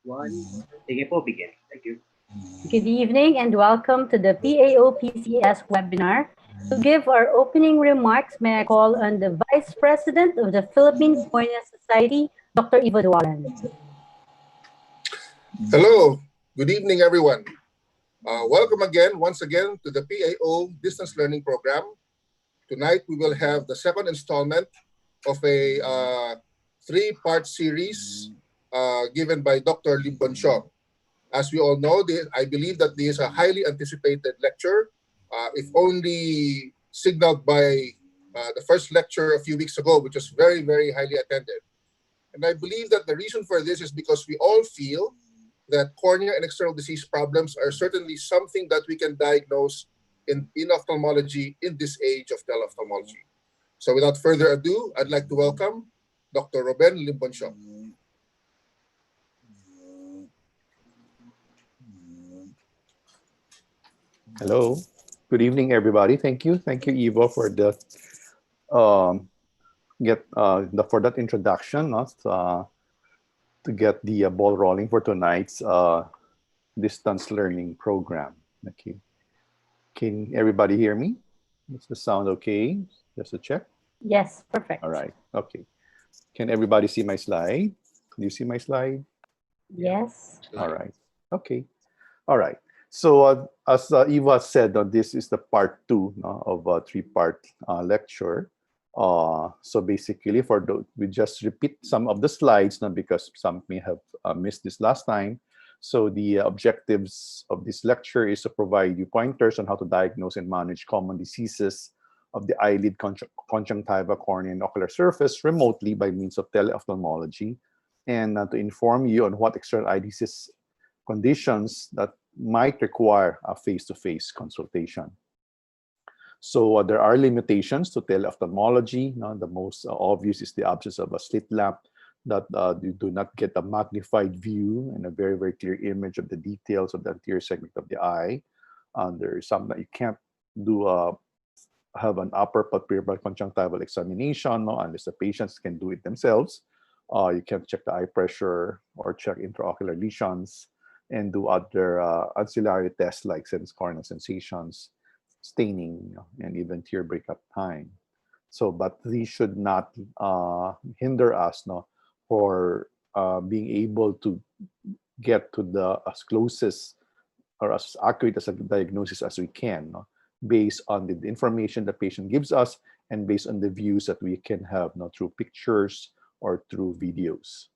One. Sige po, begin. Thank you. Good evening and welcome to the PAO PCS webinar. To give our opening remarks, may I call on the Vice President of the Philippine Cornea Society, Dr. Ivo Dualan. Hello, good evening everyone. Welcome once again to the PAO Distance Learning Program. Tonight we will have the second installment of a three-part series given by Dr. Siong. As we all know, I believe that this is a highly anticipated lecture, if only signaled by the first lecture a few weeks ago, which was very, very highly attended. And I believe that the reason for this is because we all feel that cornea and external disease problems are certainly something that we can diagnose in ophthalmology in this age of teleophthalmology. So without further ado, I'd like to welcome Dr. Ruben. Hello. Good evening, everybody. Thank you, Ivo, for the for that introduction, to get the ball rolling for tonight's distance learning program. Okay. Can everybody hear me? Is the sound okay? Just to check. Yes, perfect. All right. Okay. Can everybody see my slide? Can you see my slide? Yes. All right. Okay. All right. So as Eva said, this is the part 2 of a 3-part lecture. So basically, we just repeat some of the slides because some may have missed this last time. So the objectives of this lecture is to provide you pointers on how to diagnose and manage common diseases of the eyelid, conjunctiva, cornea, and ocular surface remotely by means of teleophthalmology, and to inform you on what external eye disease conditions that might require a face-to-face consultation. So there are limitations to teleophthalmology. The most obvious is the absence of a slit lamp, that you do not get a magnified view and a very, very clear image of the details of the anterior segment of the eye. There is some that you can't do have an upper palpebral conjunctival examination unless the patients can do it themselves. You can check the eye pressure or check intraocular lesions and do other ancillary tests like corneal sensations, staining, and even tear breakup time. So, but these should not hinder us for being able to get to the as closest or as accurate as a diagnosis as we can, based on the information the patient gives us and based on the views that we can have through pictures or through videos.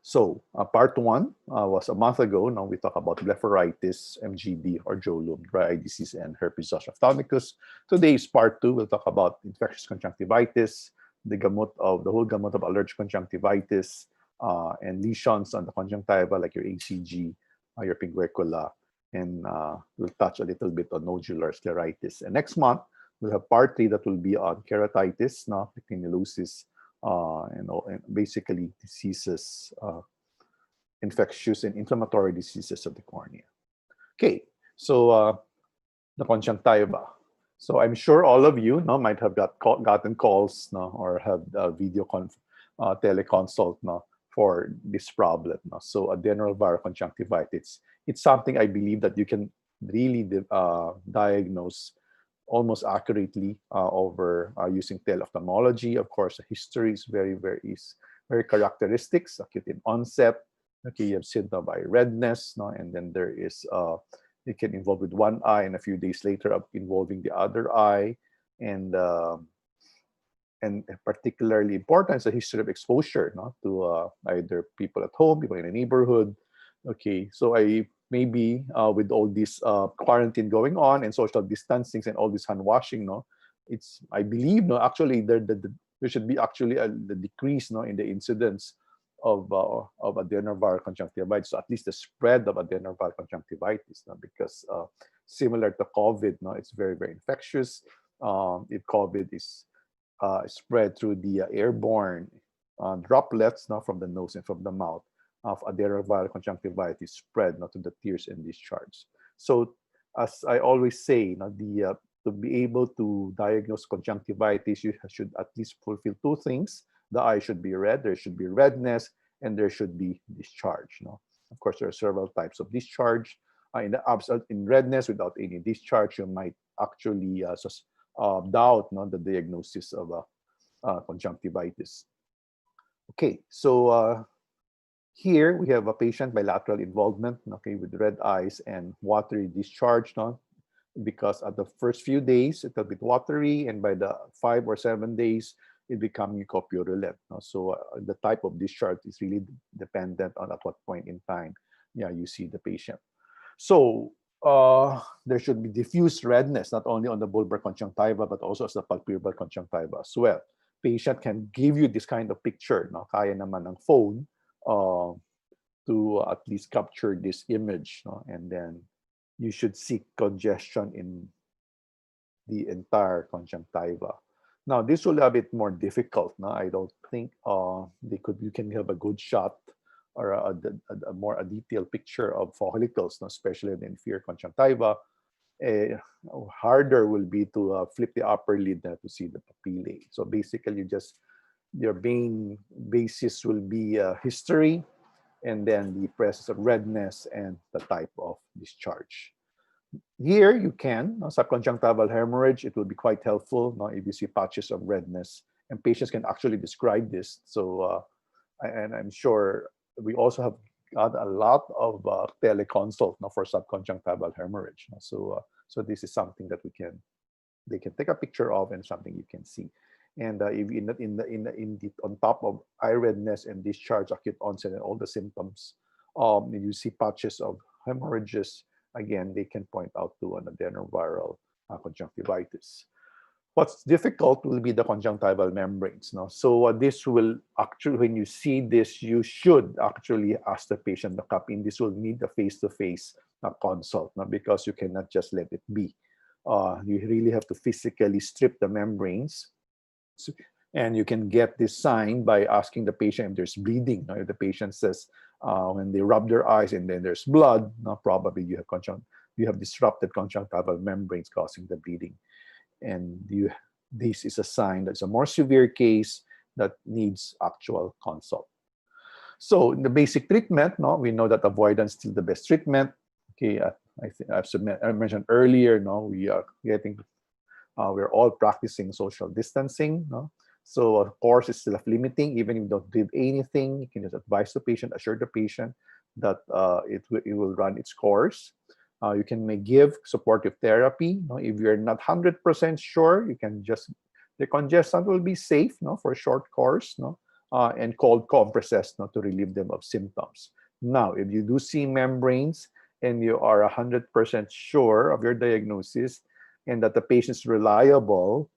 So part 1 was a month ago. Now we talk about blepharitis, MGD, or Jolum, dry eye disease, and herpes zoster ophthalmicus. Today is part 2. We'll talk about infectious conjunctivitis, the whole gamut of allergic conjunctivitis, and lesions on the conjunctiva like your ACG, your pinguecula, and we'll touch a little bit on nodular scleritis. And next month we'll have part 3 that will be on keratitis, pectinulosis, and basically diseases, infectious and inflammatory diseases of the cornea. Okay, so the conjunctiva. So I'm sure all of you might have gotten calls or have video teleconsult for this problem. So adenoviral conjunctivitis, it's something I believe that you can really diagnose almost accurately over using teleophthalmology. Of course, the history is very characteristic, acute in onset. Okay, you have symptom by redness, and then there is it can involve with one eye, and a few days later involving the other eye, and particularly important is a history of exposure, to either people at home, people in the neighborhood. Okay, so maybe with all this quarantine going on and social distancing and all this hand washing, I believe actually there should be actually the decrease in the incidence of adenoviral conjunctivitis, so at least the spread of adenoviral conjunctivitis, because similar to COVID, it's very infectious. If COVID is spread through the airborne droplets from the nose and from the mouth, of adenoviral conjunctivitis spread to the tears and discharge. So as I always say, to be able to diagnose conjunctivitis, you should at least fulfill 2 things. The eye should be red, there should be redness, and there should be discharge. No? Of course, there are several types of discharge. In redness without any discharge, you might actually doubt the diagnosis of conjunctivitis. Okay, so here we have a patient bilateral involvement, okay, with red eyes and watery discharge, because at the first few days it's a bit watery, and by the 5 or 7 days it becomes mucopurulent. So the type of discharge is really dependent on at what point in time you see the patient. So there should be diffuse redness not only on the bulbar conjunctiva but also as the palpebral conjunctiva as well. Patient can give you this kind of picture, kaya naman ng phone to at least capture this image, and then you should seek congestion in the entire conjunctiva. Now, this will be a bit more difficult. I don't think you can have a good shot or a more detailed picture of follicles, especially in the inferior conjunctiva. Harder will be to flip the upper lid to see the papillae. So basically, your main basis will be history, and then the presence of redness and the type of discharge. Here you can, subconjunctival hemorrhage, it will be quite helpful if you see patches of redness, and patients can actually describe this. So, and I'm sure we also have got a lot of teleconsult for subconjunctival hemorrhage. So this is something that they can take a picture of and something you can see. And if on top of eye redness and discharge, acute onset, and all the symptoms, you see patches of hemorrhages, again, they can point out to an adenoviral conjunctivitis. What's difficult will be the conjunctival membranes. So this will actually, when you see this, you should actually ask the patient to come in. This will need a face-to-face consult, because you cannot just let it be. You really have to physically strip the membranes. And you can get this sign by asking the patient if there's bleeding. If the patient says when they rub their eyes and then there's blood, probably you have disrupted conjunctival membranes causing the bleeding. And this is a sign that's a more severe case that needs actual consult. So in the basic treatment, we know that avoidance is still the best treatment. Okay, I mentioned earlier, we're all practicing social distancing. So of course, it's still limiting. Even if you don't give anything, you can just advise the patient, assure the patient that it will run its course. You can give supportive therapy. If you're not 100% sure, you can just, the congestant will be safe for a short course, and cold compresses to relieve them of symptoms. Now, if you do see membranes and you are 100% sure of your diagnosis and that the patient is reliable,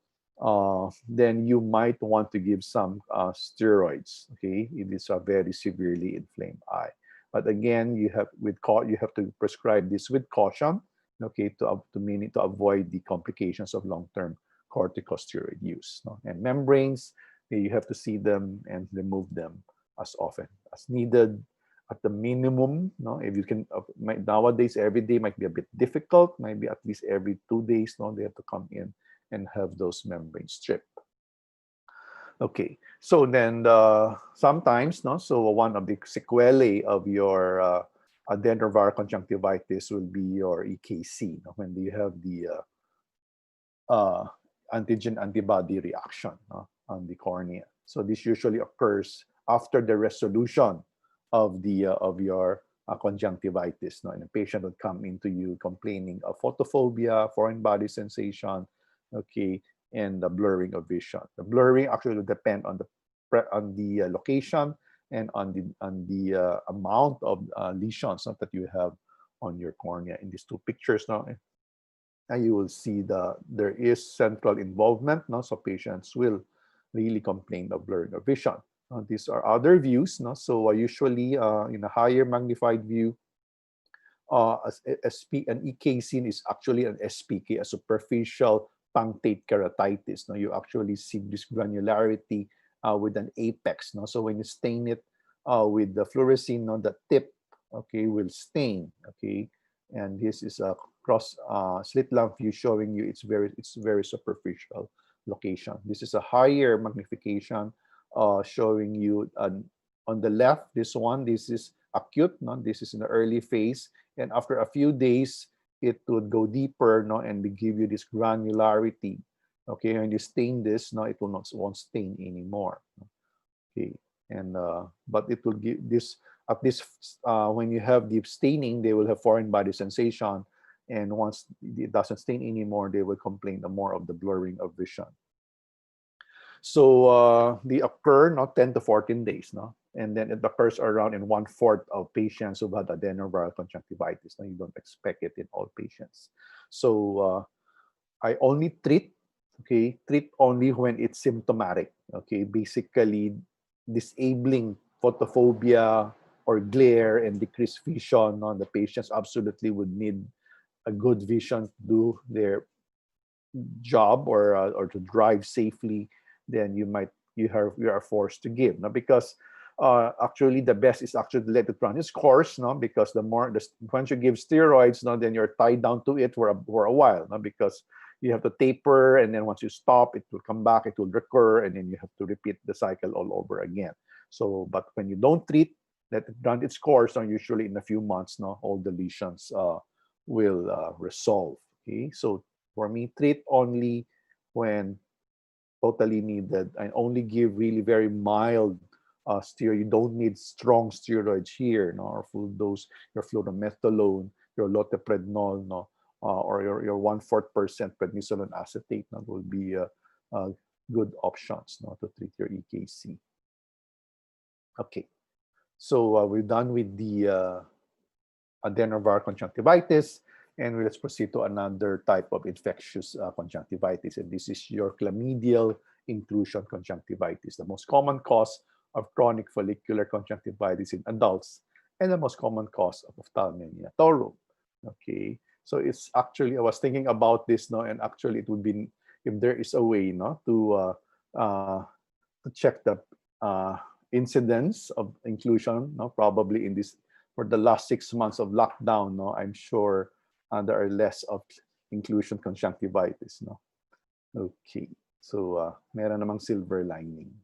then you might want to give some steroids. Okay, it is a very severely inflamed eye. But again, you have to prescribe this with caution. Okay, to avoid the complications of long-term corticosteroid use. And membranes, you have to see them and remove them as often as needed. At the minimum, if you can, nowadays every day might be a bit difficult. Maybe at least every 2 days, they have to come in and have those membranes stripped. Okay, so then sometimes, so one of the sequelae of your adenoviral conjunctivitis will be your EKC, when you have the antigen-antibody reaction on the cornea. So this usually occurs after the resolution of your conjunctivitis. And a patient would come into you complaining of photophobia, foreign body sensation, okay, and the blurring of vision. The blurring actually will depend on the location and on the amount of lesions that you have on your cornea. In these two pictures now, and you will see there is central involvement. So patients will really complain of blurring of vision. These are other views. So usually in a higher magnified view, an EKC is actually an SPK, a superficial punctate keratitis. You actually see this granularity with an apex. So when you stain it with the fluorescein, the tip, okay, will stain. Okay, and this is a cross slit lamp view showing you it's very superficial location. This is a higher magnification showing you on the left, this is acute, no? This is in the early phase. And after a few days, it would go deeper, no? And they give you this granularity. Okay, when you stain this, no, it won't stain anymore. Okay, and but it will give this, at least when you have deep staining, they will have foreign body sensation. And once it doesn't stain anymore, they will complain more of the blurring of vision. So they occur not 10 to 14 days, no? And then it occurs around in 1/4 of patients who've had adenoviral conjunctivitis. No, you don't expect it in all patients. So I only treat, okay, treat only when it's symptomatic. Okay, basically disabling photophobia or glare and decreased vision. No? The patients absolutely would need a good vision to do their job or to drive safely. Then you are forced to give, no? Because actually the best is actually to let it run its course, no? Because once you give steroids, no, then you're tied down to it for a while, no? Because you have to taper, and then once you stop, it will come back, it will recur, and then you have to repeat the cycle all over again. So, but when you don't treat, let it run its course, and usually in a few months, no, all the lesions will resolve. Okay, so for me, treat only when totally needed, and only give really very mild steroid. You don't need strong steroids here, no, or full dose, your fluorometholone, your loteprednol, no, or your 1/4% prednisolone acetate, no, will be good options, no, to treat your EKC. Okay, so we're done with the adenoviral conjunctivitis, and let's proceed to another type of infectious conjunctivitis, and this is your chlamydial inclusion conjunctivitis, the most common cause of chronic follicular conjunctivitis in adults, and the most common cause of ophthalmia neotorum. Okay, so it's actually, I was thinking about this, no, and actually it would be, if there is a way, no, to check the incidence of inclusion, no, probably in this, for the last 6 months of lockdown, no, I'm sure there are less of inclusion conjunctivitis, no. Okay, so meron namang silver lining.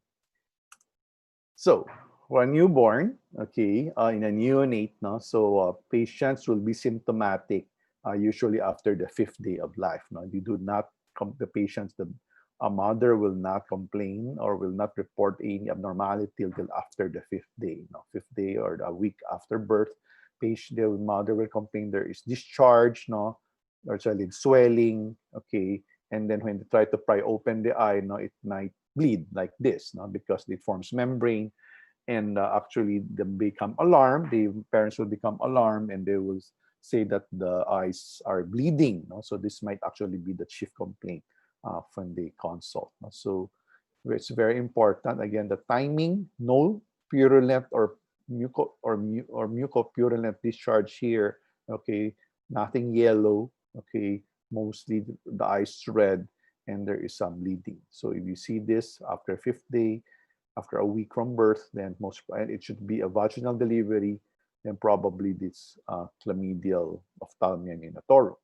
So for a newborn, okay, in a neonate, no, so patients will be symptomatic usually after the 5th day of life. No, you do not the patients, a mother will not complain or will not report any abnormality till after the 5th day. No, 5th day or a week after birth, the mother will complain there is discharge, no, or solid swelling. Okay, and then when they try to pry open the eye, no, it might bleed like this, no, because it forms membrane, and actually they become alarmed. The parents will become alarmed, and they will say that the eyes are bleeding, no? So this might actually be the chief complaint when they consult, no? So it's very important, again, the timing, no purulent or mucopurulent discharge here. Okay, nothing yellow. Okay, mostly the eyes red, and there is some bleeding. So if you see this after 5th day, after a week from birth, then it should be a vaginal delivery, then probably this chlamydial ophthalmia neotorum.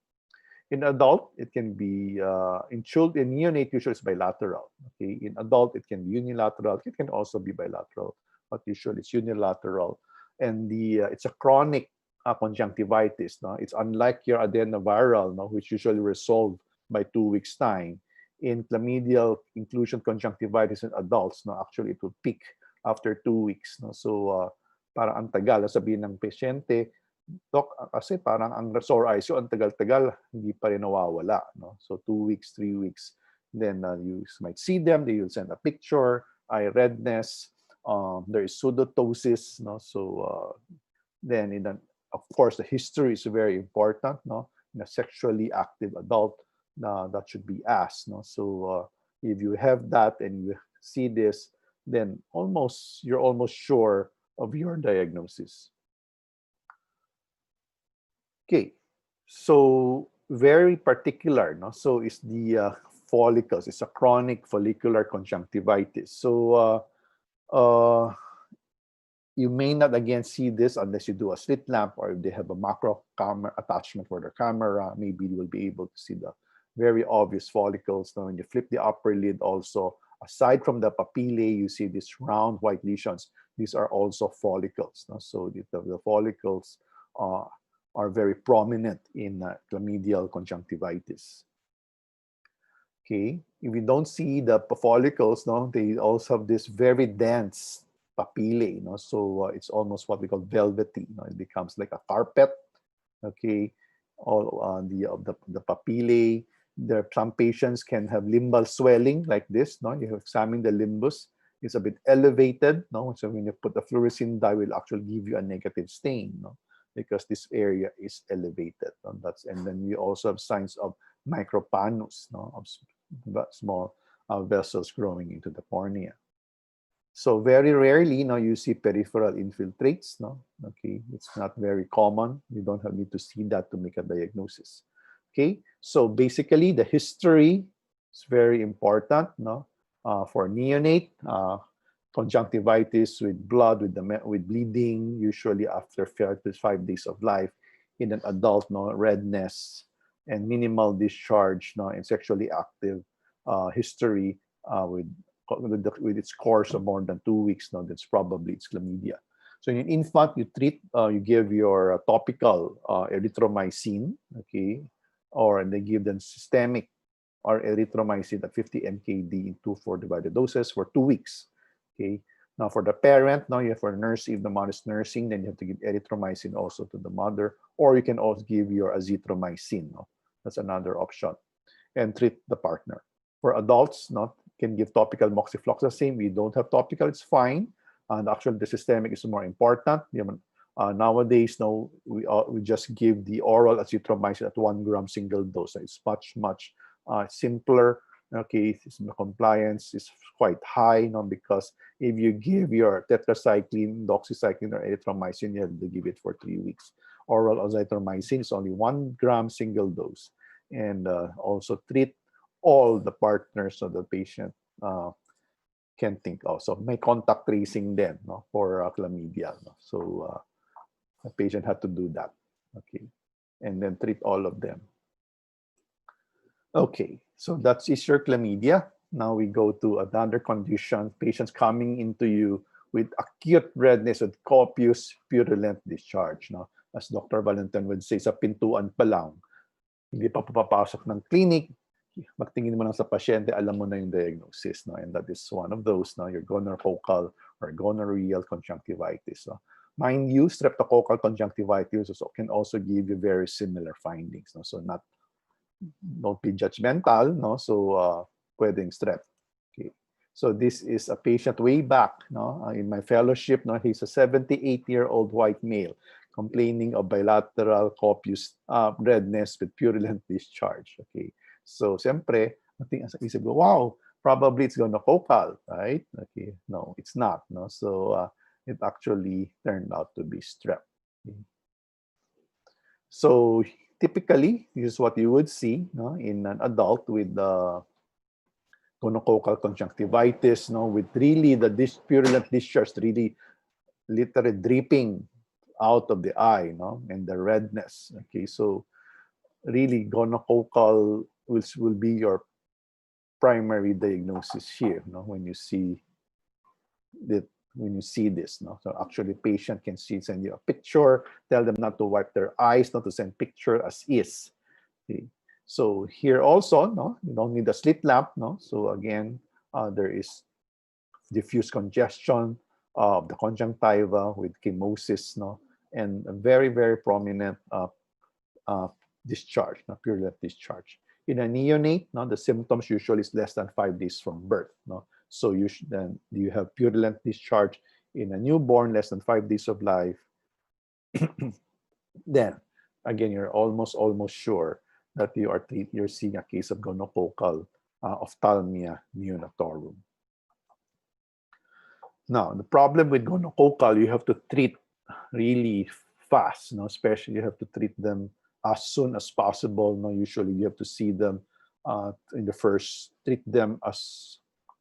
In adult, it can be in neonate, usually it's bilateral. Okay, in adult, it can be unilateral. It can also be bilateral, but usually it's unilateral. And it's a chronic conjunctivitis. No, it's unlike your adenoviral, no, which usually resolve by 2 weeks' time. In chlamydial inclusion conjunctivitis in adults, no, actually it will peak after 2 weeks. No, so parang ang tagal, sabihin ng pasyente, Doc, kasi parang ang sore eyes yung ang tagal-tagal, hindi pa rin nawawala, no? So 2 weeks, 3 weeks, then you might see them, they will send a picture, eye redness, there is pseudotosis, no? So then of course the history is very important, no? In a sexually active adult, that should be asked, no? So if you have that and you see this, then you're almost sure of your diagnosis. Okay, so very particular, no? So it's the follicles. It's a chronic follicular conjunctivitis. So you may not again see this unless you do a slit lamp, or if they have a macro camera attachment for their camera, maybe you will be able to see the very obvious follicles. Now, when you flip the upper lid also, aside from the papillae, you see these round white lesions. these are also follicles. No? So the follicles are very prominent in chlamydial conjunctivitis. Okay, if we don't see the follicles, no, they also have this very dense papillae. No? So it's almost what we call velvety. No? It becomes like a carpet. Okay, all the papillae. Some patients can have limbal swelling like this. No, you have examined the limbus; it's a bit elevated. No, so when you put the fluorescein dye, will actually give you a negative stain. No, because this area is elevated. No? And then you also have signs of micropanus. No, of small vessels growing into the cornea. So very rarely, you see peripheral infiltrates. No, okay, it's not very common. You don't need to see that to make a diagnosis. Okay, so basically the history is very important. No, for neonate conjunctivitis with blood, with bleeding, usually after 5 days of life. In an adult, no, redness and minimal discharge, no, and sexually active history with its course of more than 2 weeks, no, that's probably it's chlamydia. So in an infant, you treat, you give your topical erythromycin, okay, or they give them systemic or erythromycin at 50 mkd in 2/4 divided doses for 2 weeks. Okay. Now for the parent, now you have for nurse, if the mother is nursing, then you have to give erythromycin also to the mother, or you can also give your azithromycin. No? That's another option, and treat the partner. For adults, can give topical moxifloxacin. We don't have topical, it's fine. And actually, the systemic is more important. Nowadays, we just give the oral azithromycin at 1 gram single dose. It's much simpler. Okay, the compliance is quite high, because if you give your tetracycline, doxycycline, or erythromycin, you have to give it for 3 weeks. Oral azithromycin is only 1 gram single dose, and also treat all the partners of the patient can think of. So may contact tracing then, for chlamydia. So the patient had to do that. Okay, and then treat all of them. Okay, so that's your chlamydia. Now we go to another condition. Patients coming into you with acute redness with copious purulent discharge. As Dr. Valentin would say, sa pintuan pa lang, hindi pa papapasok ng clinic, magtingin mo lang sa pasyente, alam mo na yung diagnosis. And that is one of those, your gonococcal or gonorrheal conjunctivitis. Mind you, streptococcal conjunctivitis can also give you very similar findings. So don't be judgmental. So pwedeng strep. Okay. So this is a patient way back. In my fellowship, he's a 78-year-old white male complaining of bilateral copious redness with purulent discharge. Okay. So siyempre, isip ko, wow, probably it's gonococcal, right? Okay. No, it's not. So it actually turned out to be strep. Okay. So typically, this is what you would see in an adult with gonococcal conjunctivitis, with really the purulent discharge really literally dripping out of the eye, and the redness. Okay, so really gonococcal will be your primary diagnosis here, when you see that. When you see this, so actually patient can send you a picture, tell them not to wipe their eyes, not to send picture as is. Okay. So here also, you don't need a slit lamp, so again, there is diffuse congestion of the conjunctiva with chemosis, and a very prominent discharge, purulent discharge. In a neonate, the symptoms usually is less than 5 days from birth. So then you have purulent discharge in a newborn, less than 5 days of life. Then again, you're almost sure that you're seeing a case of gonococcal ophthalmia neonatorum. Now, the problem with gonococcal, you have to treat really fast, especially you have to treat them as soon as possible. Usually you have to see them treat them as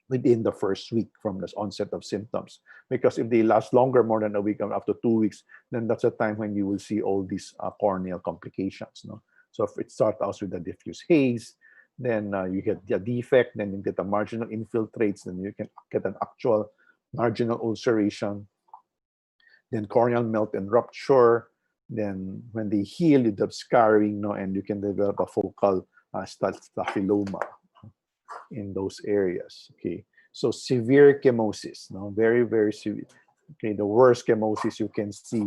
within the first week from the onset of symptoms. Because if they last longer, more than a week, after 2 weeks, then that's a time when you will see all these corneal complications. So if it starts out with a diffuse haze, then you get the defect, then you get the marginal infiltrates, then you can get an actual marginal ulceration, then corneal melt and rupture. Then when they heal, you develop scarring, no, and you can develop a focal staphyloma in those areas. Okay, so severe chemosis, no, very, very severe. Okay, the worst chemosis you can see,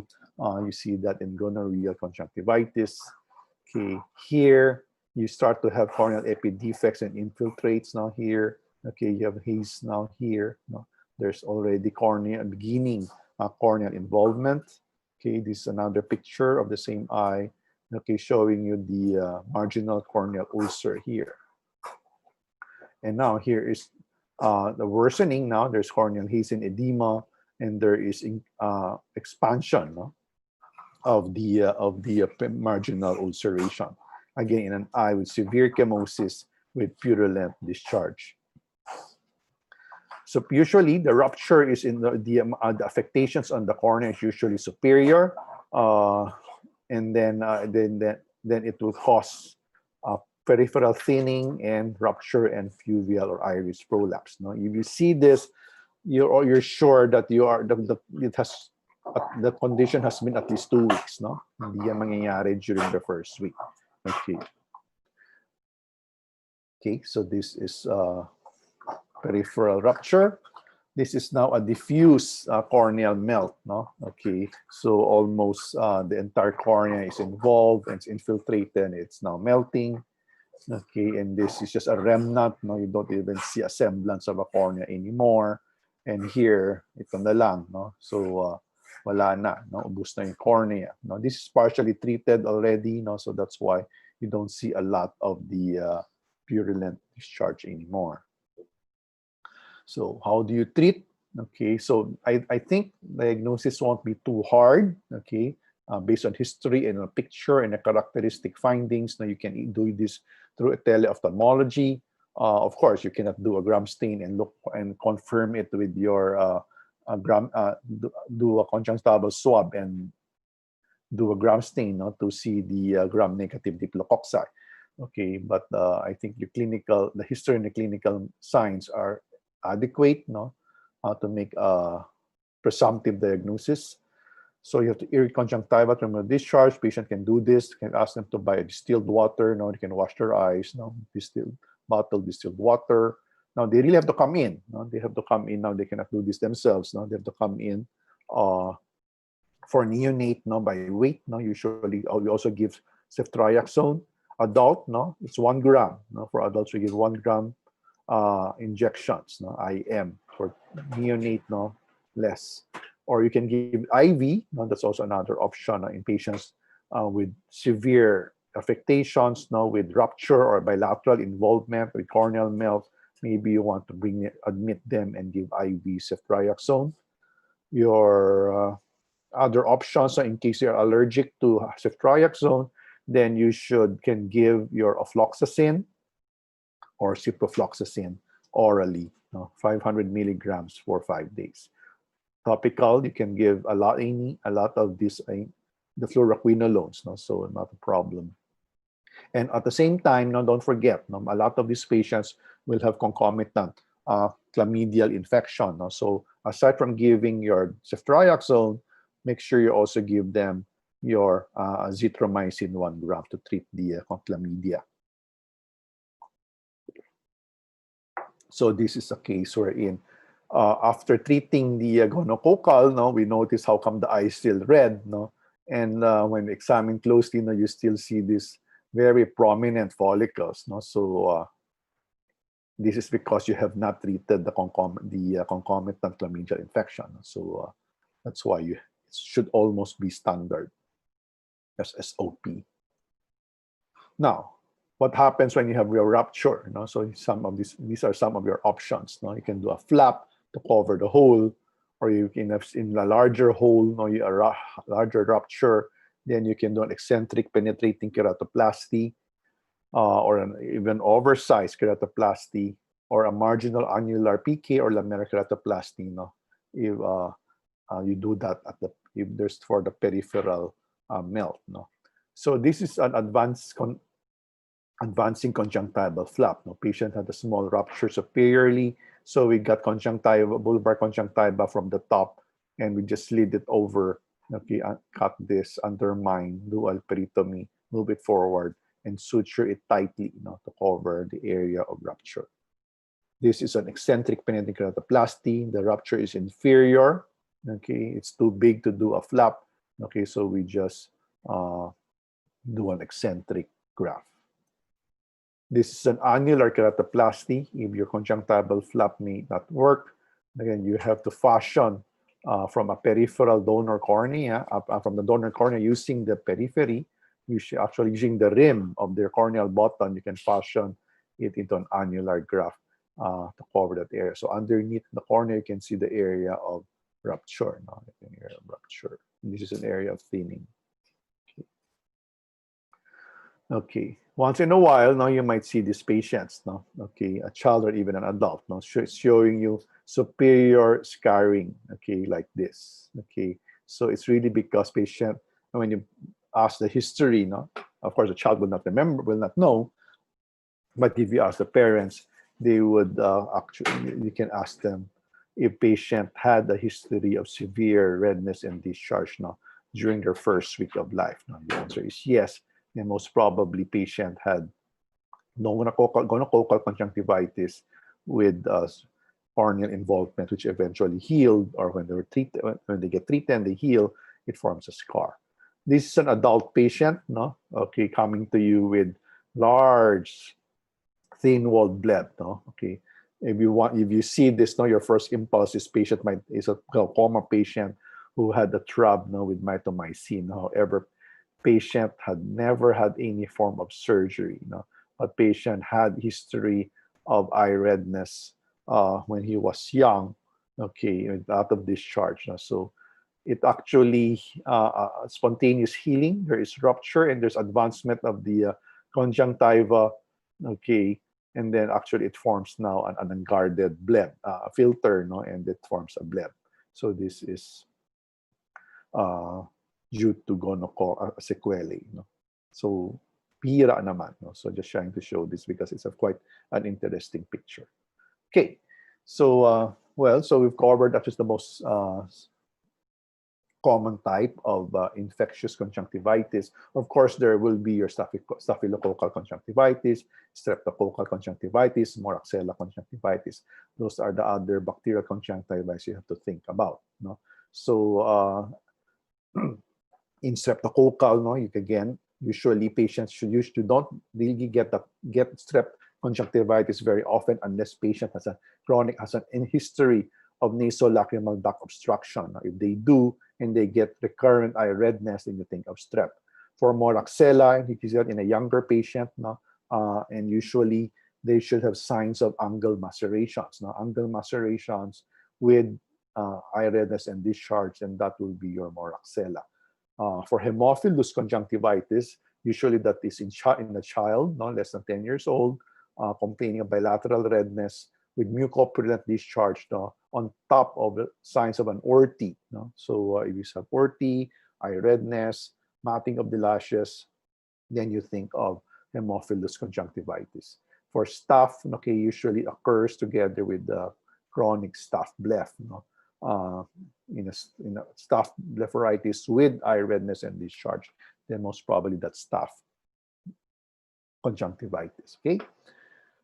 you see that in gonorrheal conjunctivitis. Okay, here you start to have corneal epidefects and infiltrates now here. Okay, you have haze now here. No, there's already cornea beginning corneal involvement. Okay, this is another picture of the same eye. Okay, showing you the marginal corneal ulcer here. And now here is the worsening. Now there's corneal haze and edema, and there is expansion, no, of the marginal ulceration. Again, in an eye with severe chemosis with purulent discharge. So usually the rupture is in the affectations on the cornea is usually superior, and then it will cause peripheral thinning and rupture and foveal or iris prolapse. No, if you see this, you're sure that the condition has been at least 2 weeks. No, hindi yan mangyayari during the first week. Okay. Okay, so this is peripheral rupture. This is now a diffuse corneal melt. No, okay, so almost the entire cornea is involved and it's infiltrated. It's now melting. Okay, and this is just a remnant. No, you don't even see a semblance of a cornea anymore. And here, ito na lang. No, so wala na. No, ubus na yung cornea. No, this is partially treated already. No, so that's why you don't see a lot of the purulent discharge anymore. So how do you treat? Okay, so I think diagnosis won't be too hard. Okay, based on history and a picture and the characteristic findings. Now you can do this through a teleophthalmology. Of course, you cannot do a gram stain and look and confirm it with your do a conjunctival swab and do a gram stain, no, to see the gram-negative diplococci. Okay, but I think the history and the clinical signs are adequate, no, to make a presumptive diagnosis. So you have to irrigate conjunctiva to remove discharge. Patient can do this. Can ask them to buy distilled water. No, they can wash their eyes. No, distilled water. Now they really have to come in. No, they have to come in. Now they cannot do this themselves. No, they have to come in. For neonate, no, by weight. No, usually we also give ceftriaxone. Adult, no, it's 1 gram. No, for adults we give 1 gram injections. No, IM. For neonate, no, less. Or you can give IV. No, that's also another option in patients with severe affectations, no, with rupture or bilateral involvement with corneal melt. Maybe you want to admit them and give IV ceftriaxone. Your other options, so in case you're allergic to ceftriaxone, then you can give your ofloxacin or ciprofloxacin orally, 500 milligrams for 5 days. Topical, you can give a lot of this, the fluoroquinolones, no, so not a problem. And at the same time, no, don't forget, no, a lot of these patients will have concomitant chlamydial infection. No? So aside from giving your ceftriaxone, make sure you also give them your azithromycin 1 gram to treat the chlamydia. So this is a case wherein after treating the gonococcal, no, we notice how come the eye is still red, no, and when we examine closely, no, you still see this very prominent follicles, no. So this is because you have not treated the concomitant chlamydial infection. So that's why it should almost be standard as SOP. Now, what happens when you have your rupture? No? So some of these are some of your options. No? You can do a flap to cover the hole, or you can have in a larger hole, no, a larger rupture. Then you can do an eccentric penetrating keratoplasty, or an even oversized keratoplasty, or a marginal annular PK or lamellar keratoplasty. No, if you do that if there's for the peripheral melt. No, so this is an advancing conjunctival flap. No, patient had a small rupture superiorly, so we got bulbar conjunctiva from the top, and we just slid it over Okay, cut this, undermine, do alperitomy, move it forward, and suture it tightly, to cover the area of rupture. This is an eccentric penetrating keratoplasty. The rupture is inferior. Okay, it's too big to do a flap. Okay, so we just do an eccentric graft. This is an annular keratoplasty. If your conjunctival flap may not work, again, you have to fashion from a peripheral donor cornea, from the donor cornea using the periphery, actually using the rim of their corneal button, you can fashion it into an annular graft to cover that area. So underneath the cornea, you can see the area of rupture. This is an area of thinning. Okay. Once in a while, now you might see these patients, okay, a child or even an adult, showing you superior scarring, okay, like this, okay. So it's really because patient, when you ask the history, of course, the child will not remember, will not know, but if you ask the parents, they would actually, you can ask them if patient had a history of severe redness and discharge during their first week of life. The answer is yes. And most probably patient had gonococcal conjunctivitis with corneal involvement, which eventually healed, or when they were treated, when they get treated and they heal, it forms a scar. This is an adult patient, okay, coming to you with large, thin-walled bleb, okay. If you see this, your first impulse is is a glaucoma patient who had a TRAB with mitomycin. However, patient had never had any form of surgery. But patient had history of eye redness when he was young, okay, out of discharge. So it actually spontaneous healing. There is rupture and there's advancement of the conjunctiva, okay, and then actually it forms now an unguarded bleb, filter, and it forms a bleb. So this is due to gonococcal sequelae. So pira naman. So just trying to show this because it's quite an interesting picture. Okay, so so we've covered that is the most common type of infectious conjunctivitis. Of course, there will be your staphylococcal conjunctivitis, streptococcal conjunctivitis, moraxella conjunctivitis. Those are the other bacterial conjunctivitis you have to think about. So in streptococcal, usually patients don't really get strep conjunctivitis very often unless patient has an history of nasolacrimal duct obstruction. If they do and they get recurrent eye redness, then you think of strep. For moraxella, it is in a younger patient, and usually they should have signs of angle macerations. Angle macerations with eye redness and discharge, and that will be your moraxella. For Haemophilus conjunctivitis, usually that is in a child, less than 10 years old, complaining of bilateral redness with mucopurulent discharge on top of the signs of an orty. So if you have orty, eye redness, matting of the lashes, then you think of Haemophilus conjunctivitis. For staph, usually occurs together with the chronic staph blef. In a staph blepharitis with eye redness and discharge, then most probably that's staph conjunctivitis.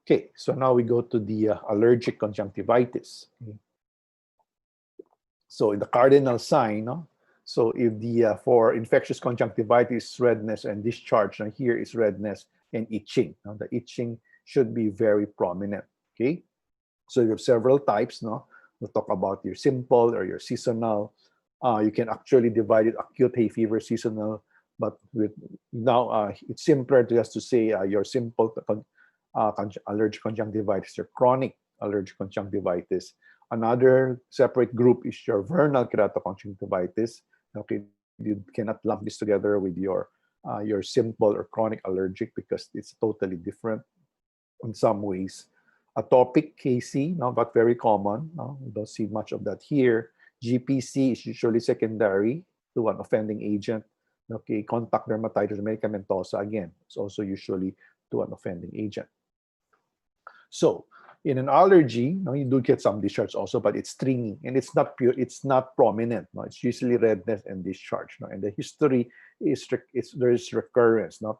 Okay, so now we go to the allergic conjunctivitis. So in the cardinal sign, so if the for infectious conjunctivitis, redness and discharge, and here is redness and itching. The itching should be very prominent. Okay, so you have several types. We'll talk about your simple or your seasonal. You can actually divide it acute hay fever, seasonal, but now it's simpler just to say your simple allergic conjunctivitis, your chronic allergic conjunctivitis. Another separate group is your vernal keratoconjunctivitis. Okay, you cannot lump this together with your simple or chronic allergic because it's totally different in some ways. Atopic KC, but very common. We don't see much of that here. GPC is usually secondary to an offending agent. Okay, contact dermatitis medicamentosa, again, it's also usually to an offending agent. So In an allergy, no, you do get some discharge also, but it's stringy and it's not pure, it's not prominent. No, it's usually redness and discharge. No, and the history is there is recurrence. No,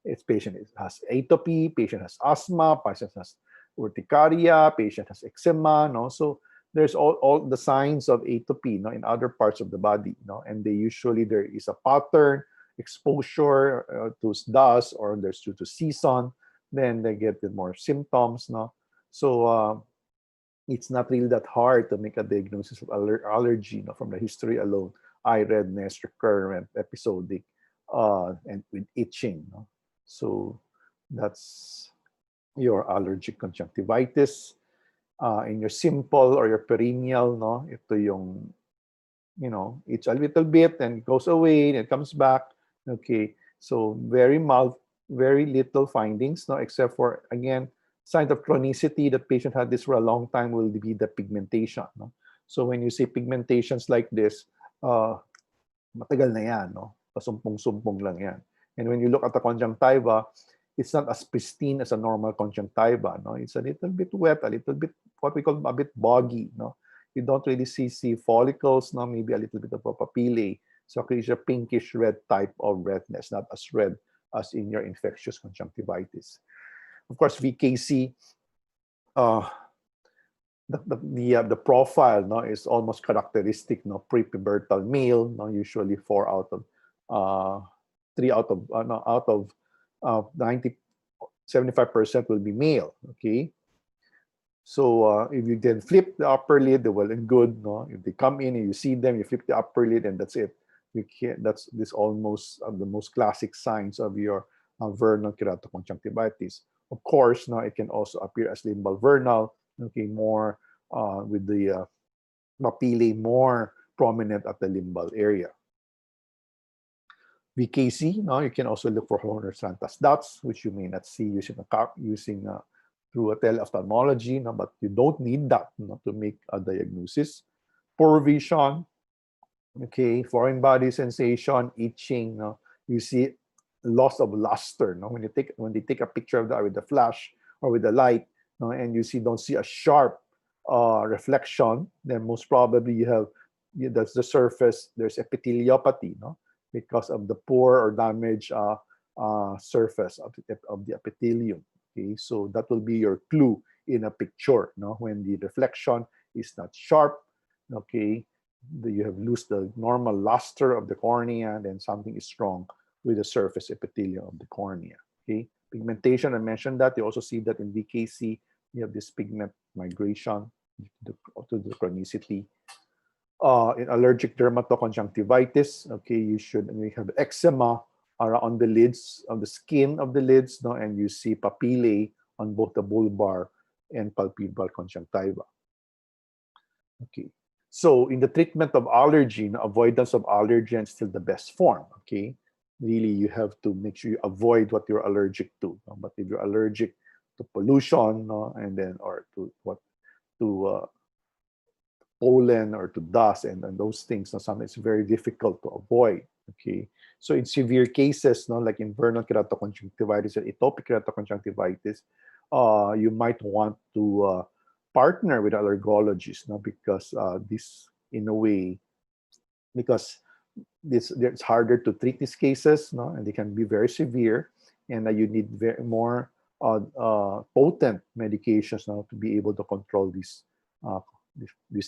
it's patient has atopy, patient has asthma, patient has urticaria, patient has eczema. No, so there's all the signs of atopy. No, in other parts of the body. No, and they usually there is a pattern exposure to dust or there's due to season. Then they get the more symptoms. No. So it's not really that hard to make a diagnosis of allergy, from the history alone. Eye redness, recurrent, episodic, and with itching. So that's your allergic conjunctivitis. In your simple or your perennial, ito yung, it's a little bit and it goes away and it comes back. Okay, so very mild, very little findings, except for, again, sign of chronicity. The patient had this for a long time will be the pigmentation. So when you see pigmentations like this, matagal na yan, pasumpong-sumpong lang yan. And when you look at the conjunctiva, it's not as pristine as a normal conjunctiva. It's a little bit wet, a little bit what we call a bit boggy. You don't really see follicles, maybe a little bit of a papillae. So it's a pinkish red type of redness, not as red as in your infectious conjunctivitis. Of course, VKC, the profile is almost characteristic, prepubertal male, usually 4 out of 3 out of 90, 75% will be male. Okay, so if you then flip the upper lid, well and good. If they come in and you see them, you flip the upper lid, and that's it. You can't. That's this almost the most classic signs of your vernal keratoconjunctivitis. Of course, it can also appear as limbal vernal. Okay, more with the papillae more prominent at the limbal area. VKC, you can also look for horner strantas dots, which you may not see using through a teleophthalmology, but you don't need that to make a diagnosis. Poor vision, okay, foreign body sensation, itching. You see loss of luster. When they take a picture of that with the flash or with the light, and you don't see a sharp reflection, then most probably that's the surface. There's epitheliopathy, because of the poor or damaged surface of the epithelium. Okay, so that will be your clue in a picture. When the reflection is not sharp, okay, you have lost the normal luster of the cornea, then something is wrong with the surface epithelium of the cornea. Okay, pigmentation, I mentioned that. You also see that in VKC, you have this pigment migration to the chronicity. In allergic dermatoconjunctivitis, okay, we have eczema on the lids, on the skin of the lids, and you see papillae on both the bulbar and palpebral conjunctiva. Okay, so in the treatment of allergy, avoidance of allergen is still the best form. Okay, really you have to make sure you avoid what you're allergic to. But if you're allergic to pollution, and then or to pollen or to dust and those things, sometimes it's very difficult to avoid. Okay, so in severe cases, like in vernal keratoconjunctivitis and atopic keratoconjunctivitis, you might want to partner with allergologists, because this, in a way, because it's harder to treat these cases, and they can be very severe, and you need more potent medications now to be able to control this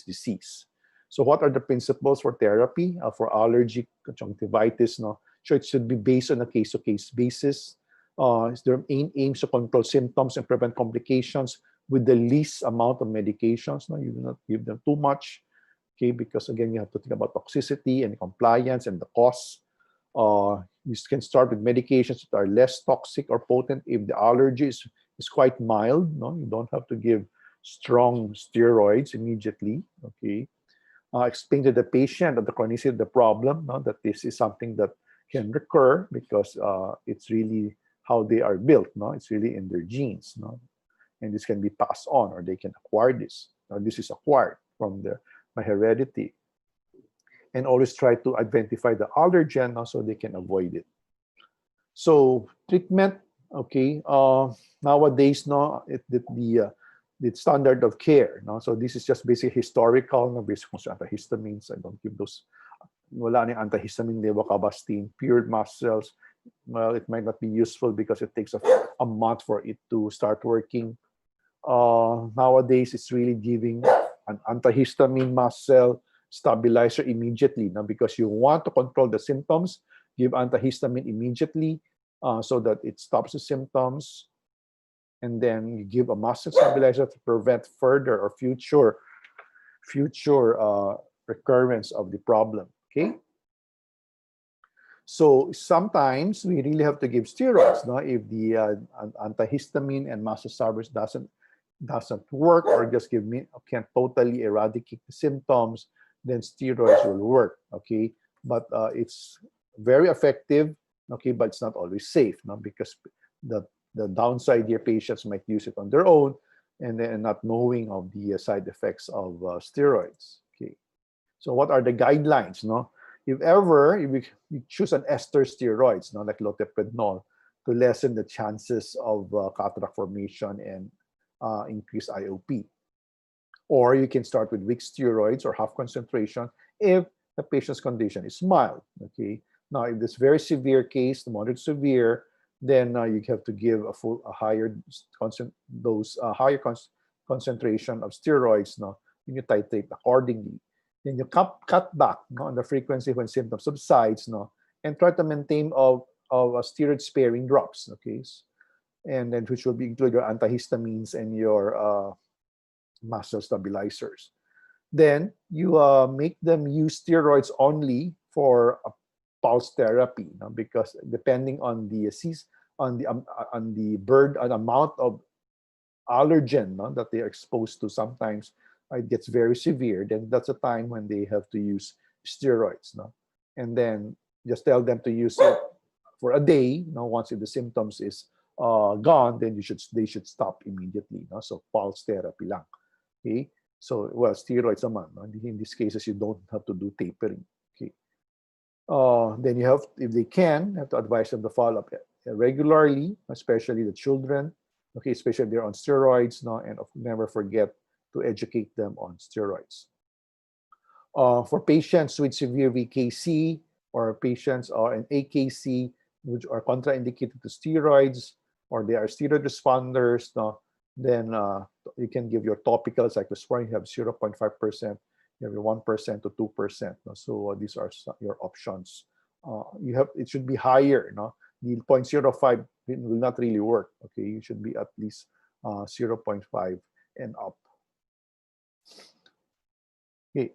disease. So what are the principles for therapy for allergic conjunctivitis? So it should be based on a case-to-case basis. Their aim aims to control symptoms and prevent complications with the least amount of medications. You do not give them too much, okay? Because again, you have to think about toxicity and compliance and the costs. You can start with medications that are less toxic or potent if the allergy is quite mild. You don't have to give strong steroids immediately. Okay, explain to the patient that the chronicity of the problem, that this is something that can recur because it's really how they are built. It's really in their genes. And this can be passed on, or they can acquire this. This is acquired from by heredity. And always try to identify the allergen so they can avoid it. So treatment, okay. Nowadays, the the standard of care. No? So this is just basic historical, no? Basic antihistamines. I don't give those. Wala ni antihistamine, levocabastine, pure mast cells. Well, it might not be useful because it takes a month for it to start working. Nowadays, it's really giving an antihistamine mast cell stabilizer immediately, no? Because you want to control the symptoms, give antihistamine immediately so that it stops the symptoms. And then you give a mast cell stabilizer to prevent further or future recurrence of the problem. Okay. So sometimes we really have to give steroids, no? If the antihistamine and mast cell stabilizers doesn't work, or just can't totally eradicate the symptoms, then steroids will work. Okay, but it's very effective. Okay, but it's not always safe, no? Because the downside here, patients might use it on their own and then not knowing of the side effects of steroids. Okay, so what are the guidelines? No, if you choose an ester steroids, no, like loteprednol, to lessen the chances of cataract formation and increase IOP. Or you can start with weak steroids or half concentration if the patient's condition is mild. Okay, now if this very severe case, the moderate severe, then you have to give a higher concentration of steroids. No, and you titrate accordingly. Then you cut back, no, on the frequency when symptoms subsides, no, and try to maintain of steroid sparing drops. Okay, and then which will include your antihistamines and your mast cell stabilizers. Then you make them use steroids only for pulse therapy, no? Because depending on the amount of allergen, no, that they are exposed to, sometimes it gets very severe. Then that's a time when they have to use steroids, no? And then just tell them to use it for a day. No, once the symptoms is gone, then they should stop immediately. No? So pulse therapy lang. Okay. So steroids naman. No? In these cases, you don't have to do tapering. Okay. Then you have, if they have to advise them to follow up regularly, especially the children. Okay, especially if they're on steroids. No, and never forget to educate them on steroids. For patients with severe VKC or patients in AKC, which are contraindicated to steroids, or they are steroid responders, no, then you can give your topical cyclosporine. You have 0.5%, you have your 1% to 2%. No? So these are your options. It should be higher. No, the 0.05 will not really work. Okay, you should be at least 0.5 and up. Okay.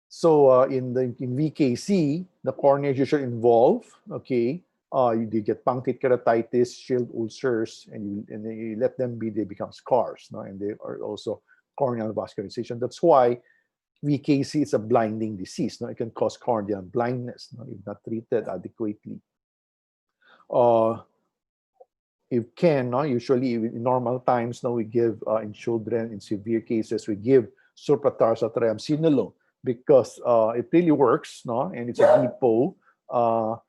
So in VKC, the cornea usually involve, okay, you get punctate keratitis, shield ulcers, and you let them be, they become scars, no? And they are also corneal vascularization. That's why VKC is a blinding disease. No? It can cause corneal blindness, no? If not treated adequately. Usually in normal times, we give in children, in severe cases, we give supratarsal triamcinolone because it really works, no? And it's a depot. The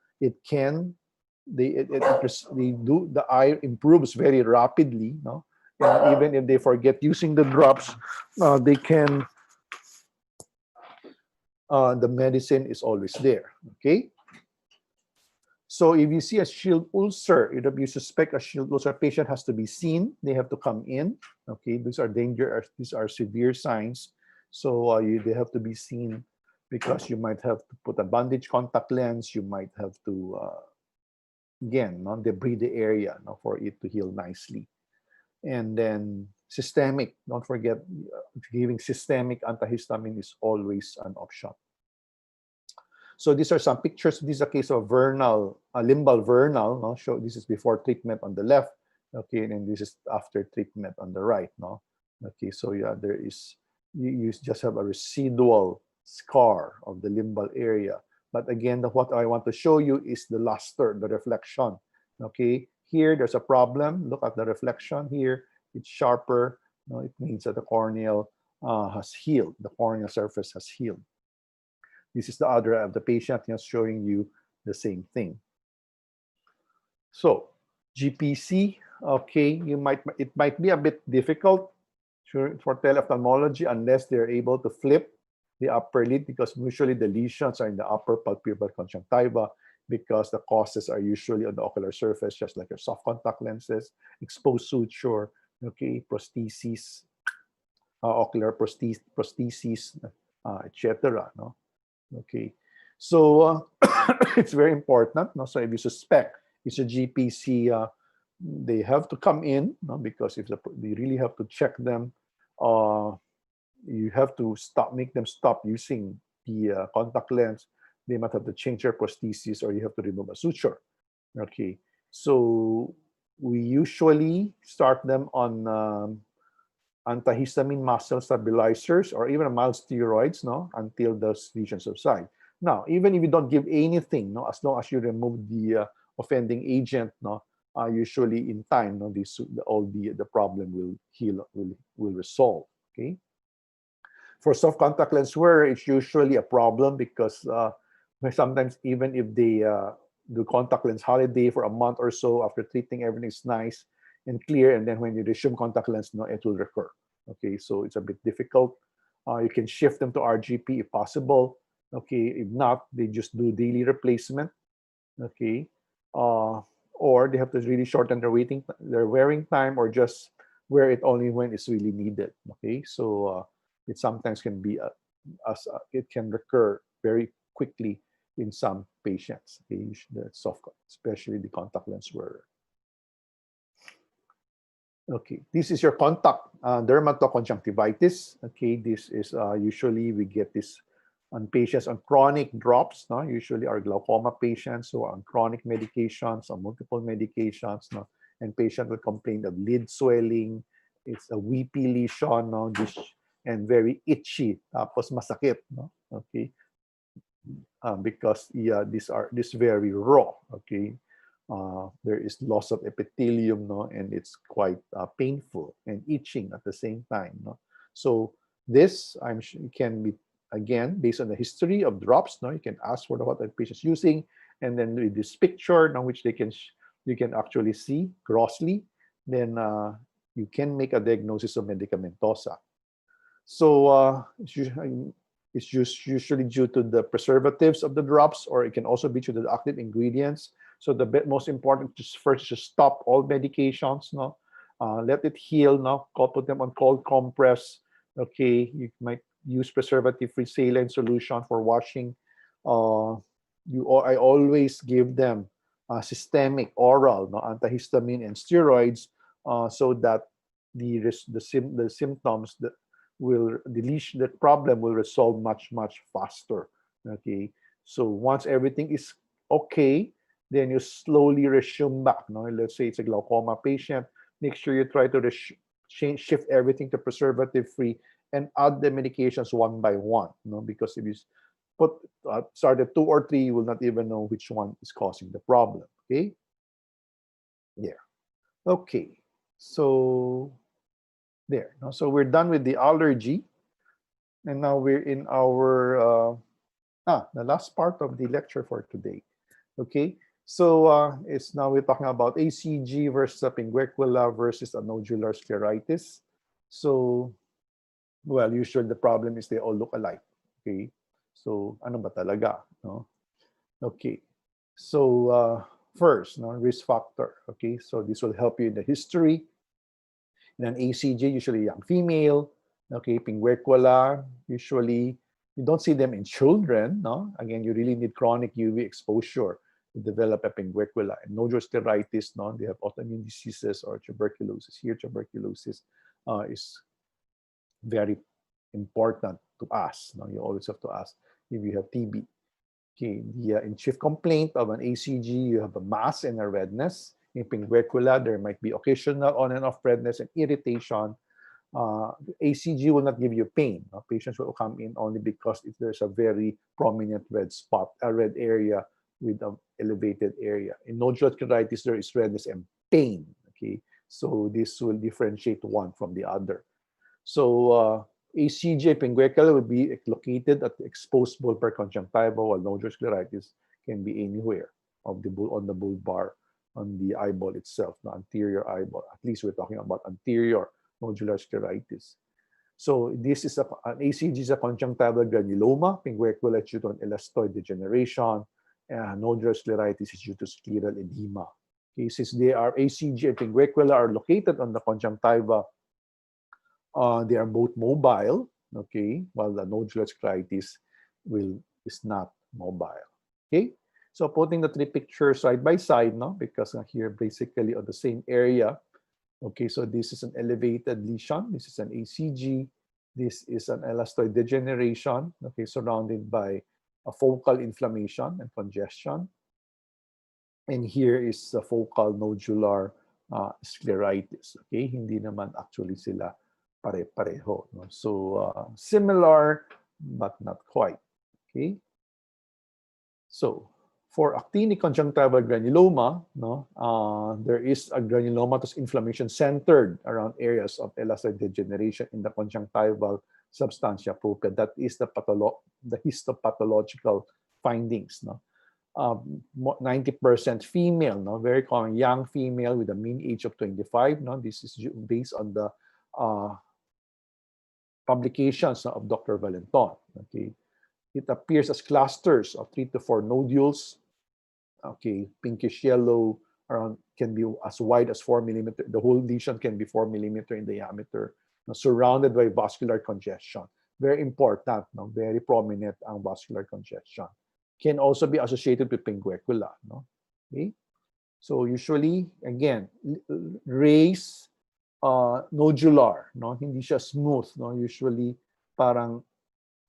eye improves very rapidly, no? And even if they forget using the drops, they can. The medicine is always there. Okay. So if you see a shield ulcer, if you suspect a shield ulcer, patient has to be seen. They have to come in. Okay, these are these are severe signs. So they have to be seen because you might have to put a bandage contact lens. You might have to, again, debride the area for it to heal nicely. And then systemic, don't forget, giving systemic antihistamine is always an option. So these are some pictures. This is a case of limbal vernal. No? So this is before treatment on the left. Okay, and this is after treatment on the right. No, okay. So yeah, there is you just have a residual scar of the limbal area. But again, what I want to show you is the luster, the reflection. Okay, here there's a problem. Look at the reflection here. It's sharper. No, it means that the corneal has healed. The corneal surface has healed. This is the other of the patient, just showing you the same thing. So GPC, okay, it might be a bit difficult Sure, for teleophthalmology, unless they're able to flip the upper lid, because usually the lesions are in the upper palpebral conjunctiva, because the causes are usually on the ocular surface, just like your soft contact lenses, exposed suture, okay, prostheses, ocular prostheses, etc. No, okay. So it's very important. No, so if you suspect it's a GPC, they have to come in, no, because if you really have to check them, you have to make them stop using the contact lens. They might have to change their prosthesis, or you have to remove a suture. Okay, so we usually start them on antihistamine muscle stabilizers or even mild steroids, no, until those lesions subside. Now, even if you don't give anything, no, as long as you remove the offending agent, no, usually in time, no, all the problem will heal, will resolve. Okay. For soft contact lens wearer, it's usually a problem because sometimes even if they do contact lens holiday for a month or so after treating, everything's nice and clear, and then when you resume contact lens, no, it will recur. Okay, so it's a bit difficult. You can shift them to RGP if possible. Okay, if not, they just do daily replacement. Okay, or they have to really shorten their wearing time, or just wear it only when it's really needed. Okay, so it sometimes can be it can recur very quickly in some patients. Okay, the soft, especially the contact lens wearer. Okay, this is your contact dermatoconjunctivitis. Okay, this is usually we get this on patients on chronic drops. No, usually our glaucoma patients who are on chronic medications or multiple medications. No, and patient will complain of lid swelling. It's a weepy lesion, no, and very itchy. Tapos masakit, no. Okay, because this very raw. Okay. There is loss of epithelium, no, and it's quite painful and itching at the same time. No? So this can be, again, based on the history of drops. No, you can ask for what the patient's using, and then with this picture, now which you can actually see grossly, then you can make a diagnosis of medicamentosa. So it's just usually due to the preservatives of the drops, or it can also be due to the active ingredients. So the most important is first to stop all medications, no, let it heal, no, put them on cold compress. Okay, you might use preservative-free saline solution for washing. I always give them systemic oral, no, antihistamine and steroids, so that the symptoms that the problem will resolve much faster. Okay, so once everything is okay, then you slowly resume back. No, let's say it's a glaucoma patient. Make sure you try to shift everything to preservative-free and add the medications one by one. No, because if you start at 2 or 3, you will not even know which one is causing the problem. Okay. Yeah. Okay. So there. So we're done with the allergy, and now we're in our the last part of the lecture for today. Okay. So it's now we're talking about ACG versus pinguecula versus nodular scleritis. So, well, usually the problem is they all look alike. Okay. So, ano ba talaga? No? Okay. So, first, no, risk factor. Okay. So this will help you in the history. In an ACG, usually young female. Okay. Pinguecula, usually you don't see them in children. No. Again, you really need chronic UV exposure to develop a pinguecula. And nodular scleritis, no, they have autoimmune diseases or tuberculosis. Here, tuberculosis is very important to ask. No, you always have to ask if you have TB. Okay, in chief complaint of an ACG, you have a mass and a redness. In pinguecula, there might be occasional on and off redness and irritation. ACG will not give you pain. No? Patients will come in only because if there's a very prominent red spot, a red area with an elevated area. In nodular scleritis, there is redness and pain. Okay, so this will differentiate one from the other. So ACG pinguecula will be located at the exposed bulbar conjunctiva, while nodular scleritis can be anywhere on the bulbar, on the eyeball itself, the anterior eyeball. At least we're talking about anterior nodular scleritis. So this is an ACG is a conjunctival granuloma, pinguecula due to an elastoid degeneration, and nodular scleritis is due to scleral edema. Okay, since they are ACG and pinguecula are located on the conjunctiva, they are both mobile, okay, while the nodular scleritis is not mobile. Okay, so putting the three pictures side by side, no, because here basically on the same area. Okay, so this is an elevated lesion. This is an ACG. This is an elastoid degeneration, okay, surrounded by a focal inflammation and congestion. And here is the focal nodular scleritis. Okay, hindi naman actually sila pare-pareho. No? So similar, but not quite. Okay. So for actinic conjunctival granuloma, no, there is a granuloma inflammation centered around areas of elastoid degeneration in the conjunctival substantia propria. That is the histopathological findings. No, 90% female, no, very common, young female with a mean age of 25. No, this is based on the publications of Dr. Valenton. Okay, it appears as clusters of 3 to 4 nodules. Okay, pinkish yellow, around, can be as wide as 4 millimeter. The whole lesion can be 4 millimeter in diameter, no, surrounded by vascular congestion. Very important, no, very prominent ang vascular congestion. Can also be associated with pinguecula. No? Okay, so usually again raised nodular, no, hindi siya smooth, no, usually parang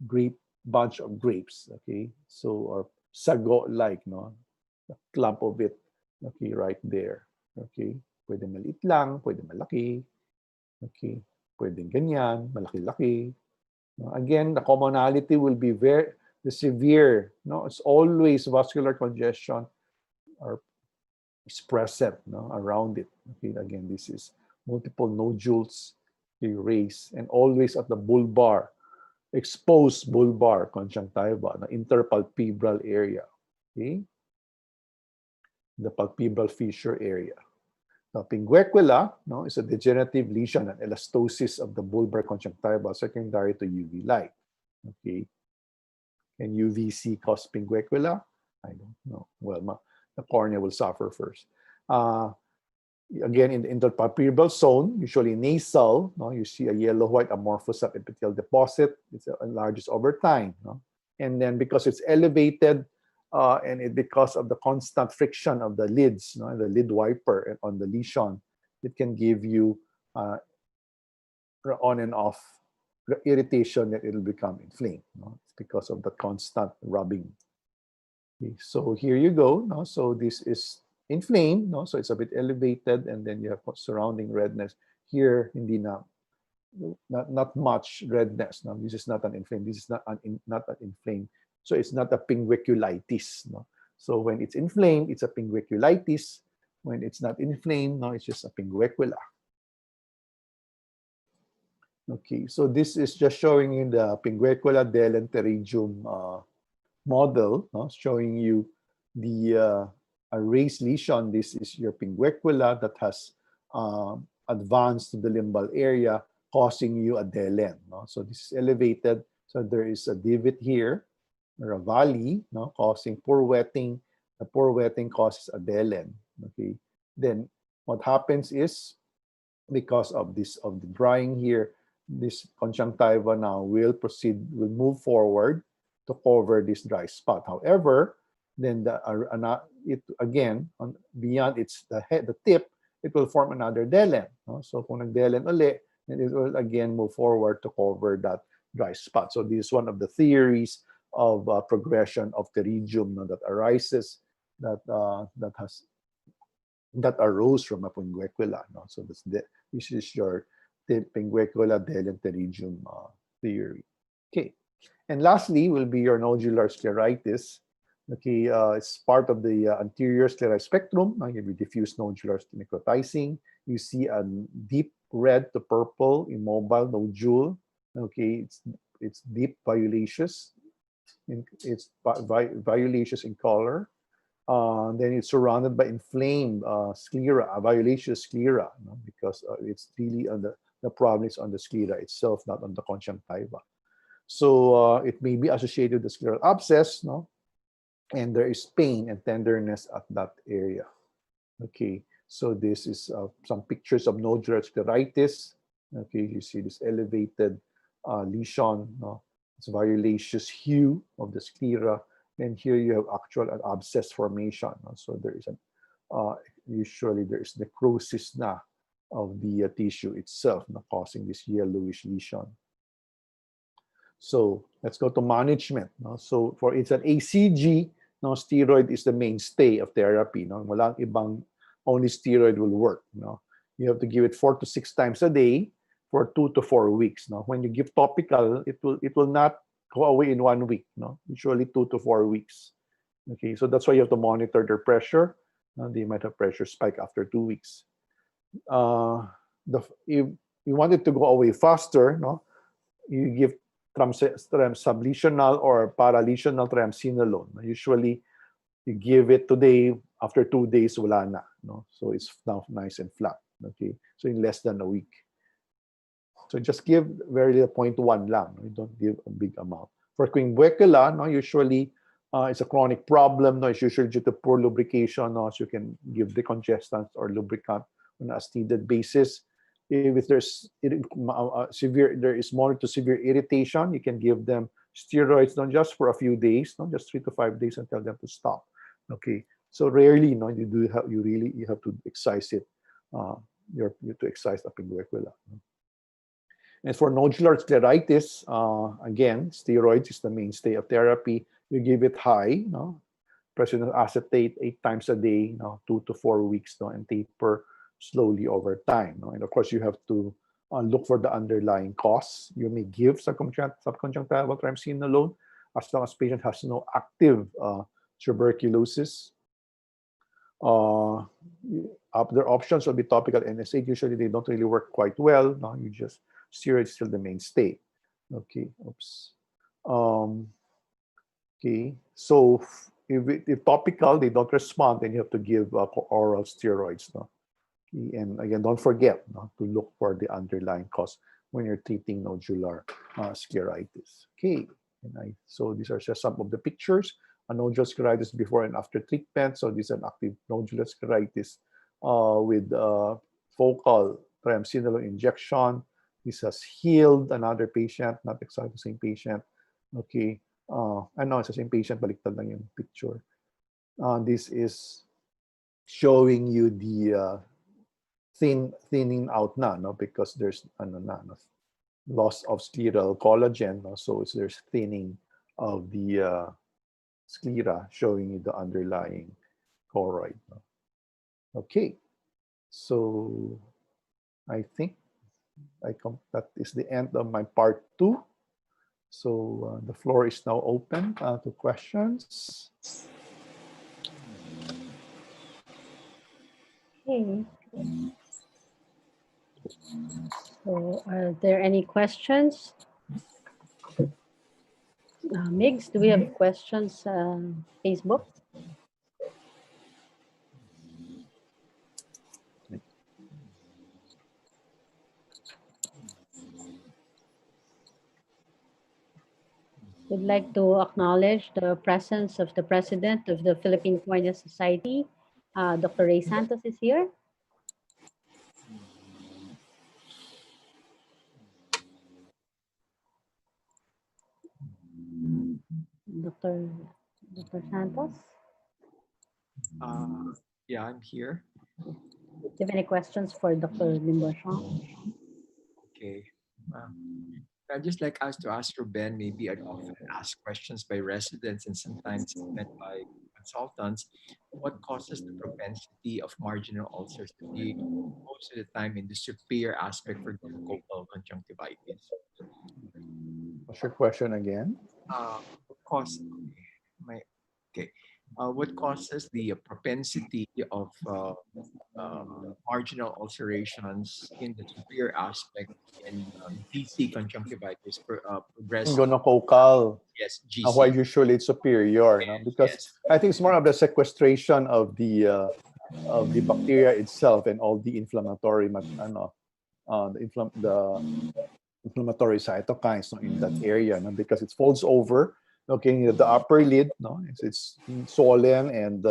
grape, bunch of grapes. Okay, so or sago like, no, a clump of it, okay, right there. Okay, pwede maliit lang, pwede malaki. Okay, pwedeng ganyan, malaki-laki. Again, the commonality will be the severe, no, it's always vascular congestion or is present, no, around it. Okay, again, this is multiple nodules, okay, raised, and always at the bulbar, exposed bulbar conjunctiva, the interpalpebral area. Okay, the palpebral fissure area. Now, pinguecula, no, is a degenerative lesion and elastosis of the bulbar conjunctiva secondary to UV light. Okay, can UVC cause pinguecula? I don't know. Well, the cornea will suffer first. Again, in the interpalpebral zone, usually nasal, no, you see a yellow-white amorphous subepithelial deposit. It enlarges over time. No? And then because it's elevated, and because of the constant friction of the lids, no, the lid wiper on the lesion, it can give you on and off irritation that it'll become inflamed. No? It's because of the constant rubbing. Okay, so here you go. No? So this is inflamed, no? So it's a bit elevated, and then you have surrounding redness. Here, hindi na, not much redness. No? This is not an inflamed. This is not an inflamed. So it's not a pingueculitis. No? So when it's inflamed, it's a pingueculitis. When it's not inflamed, no, it's just a pinguecula. Okay, so this is just showing you the pinguecula delum pterygium model, no? Showing you the a raised lesion. This is your pinguecula that has advanced to the limbal area, causing you a delum. No? So this is elevated. So there is a divot here, or a valley, no, causing poor wetting. The poor wetting causes a delum. Okay, then what happens is, because of the drying here, this conjunctiva now will move forward to cover this dry spot. However, then beyond the tip, it will form another delum. No? So kung nag-delum uli, then it will again move forward to cover that dry spot. So this is one of the theories of progression of pterygium, no, that arises, that arose from a pinguecula. No? So this is your pinguecula delum pterygium theory. Okay, and lastly will be your nodular scleritis. Okay, it's part of the anterior scleral spectrum. Now you have diffuse nodular necrotizing. You see a deep red to purple immobile nodule. Okay, it's deep violaceous. It's violaceous in color. Then it's surrounded by inflamed sclera, violaceous sclera, no? Because it's really on the The problem is on the sclera itself, not on the conjunctiva. So it may be associated with the scleral abscess, no? And there is pain and tenderness at that area. Okay, so this is some pictures of nodular scleritis. Okay, you see this elevated lesion, no? It's violaceous hue of the sclera. And here you have actual abscess formation. No? So there is an usually there is necrosis na of the tissue itself, no? Causing this yellowish lesion. So let's go to management. No? So for it's an ACG, no, steroid is the mainstay of therapy. No? Walang ibang, only steroid will work. No? You have to give it 4 to 6 times a day for 2 to 4 weeks. No? When you give topical, it will not go away in 1 week. No? Usually 2 to 4 weeks. Okay, so that's why you have to monitor their pressure. They might have pressure spike after 2 weeks. If you want it to go away faster, no, you give sublesional or paralesional triamcinolone. Usually, you give it today. After 2 days, wala na. No, so it's now nice and flat. Okay, so in less than a week. So just give very little 0.1 lang. You don't give a big amount. For quinbuecula, no, usually it's a chronic problem. No, it's usually due to poor lubrication. No, so you can give decongestants or lubricant on a as-needed basis. If there's there is moderate to severe irritation, you can give them steroids, not just for a few days, not just 3 to 5 days, and tell them to stop. Okay, so rarely, no, you have to excise it. You have to excise the pinguecula. And for nodular scleritis, again, steroids is the mainstay of therapy. You give it high, no, president acetate 8 times a day, no, 2 to 4 weeks, no, and taper slowly over time. No? And of course, you have to look for the underlying cause. You may give subconjunctival triamcinolone as long as patient has no active tuberculosis. Other options will be topical NSAID. Usually, they don't really work quite well. No, you just steroids still the mainstay. Okay, oops. Okay, so if topical, they don't respond, then you have to give oral steroids. No? And again, don't forget, no, to look for the underlying cause when you're treating nodular scleritis. Okay, so these are just some of the pictures. A nodular scleritis before and after treatment. So this is an active nodular scleritis with focal triamcinolone injection. This has healed another patient, not exactly the same patient. Okay, I know it's the same patient, baliktad lang yung picture. This is showing you the thinning out na, no, because there's loss of scleral collagen, no, so there's thinning of the sclera, showing you the underlying choroid. No. Okay, so I think that is the end of my part 2. So the floor is now open to questions. Okay. So are there any questions? Migs, do we have questions on Facebook? We'd like to acknowledge the presence of the president of the Philippine Cornea Society. Dr. Ray Santos is here. Dr. Santos? Yeah, I'm here. Do you have any questions for Dr. Limboshon? Okay. I'd just like us to ask Ruben, maybe I'd often ask questions by residents and sometimes met by consultants. What causes the propensity of marginal ulcers to be most of the time in the superior aspect for focal conjunctivitis? What's your question again? What causes the propensity of marginal ulcerations in the superior aspect in GC conjunctivitis progressive? Gonococal. Yes, GC. Why usually it's superior, yes, no? Because yes. I think it's more of the sequestration of the bacteria itself and all the inflammatory the inflammatory cytokines, no, in that area, no, because it folds over. Okay, the upper lid, no, it's swollen, and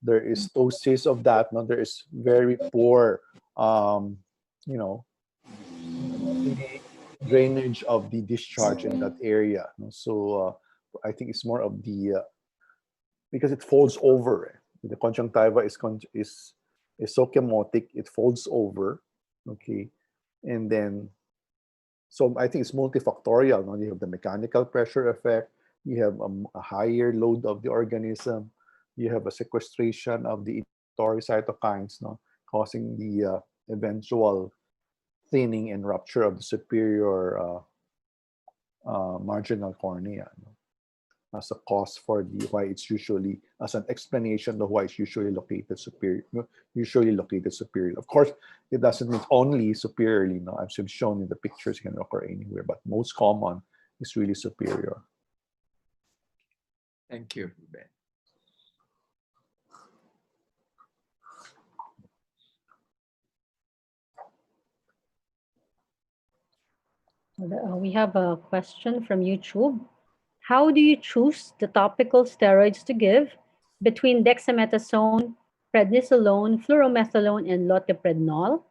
there is ptosis of that. No, there is very poor, you know, drainage of the discharge in that area. No? So I think it's more of the because it folds over. The conjunctiva is so chemotic, it folds over. Okay, and then so I think it's multifactorial. No? You have the mechanical pressure effect. You have a higher load of the organism. You have a sequestration of the inhibitory cytokines, no, causing the eventual thinning and rupture of the superior marginal cornea, no, as a cause for the why it's usually as an explanation of why it's usually located superior. Of course, it doesn't mean only superiorly. No, I've shown in the pictures it can occur anywhere, but most common is really superior. Thank you, Ruben. We have a question from YouTube. How do you choose the topical steroids to give between dexamethasone, prednisolone, fluorometholone, and loteprednol?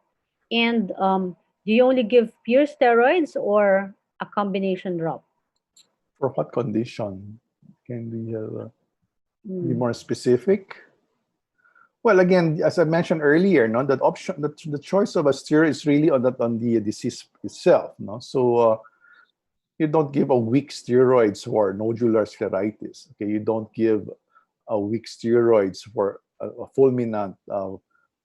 And do you only give pure steroids or a combination drop? For what condition? Can we be more specific? Well, again, as I mentioned earlier, no, that option, the choice of a steroid is really on the disease itself. No, so you don't give a weak steroids for nodular scleritis. Okay, you don't give a weak steroids for a fulminant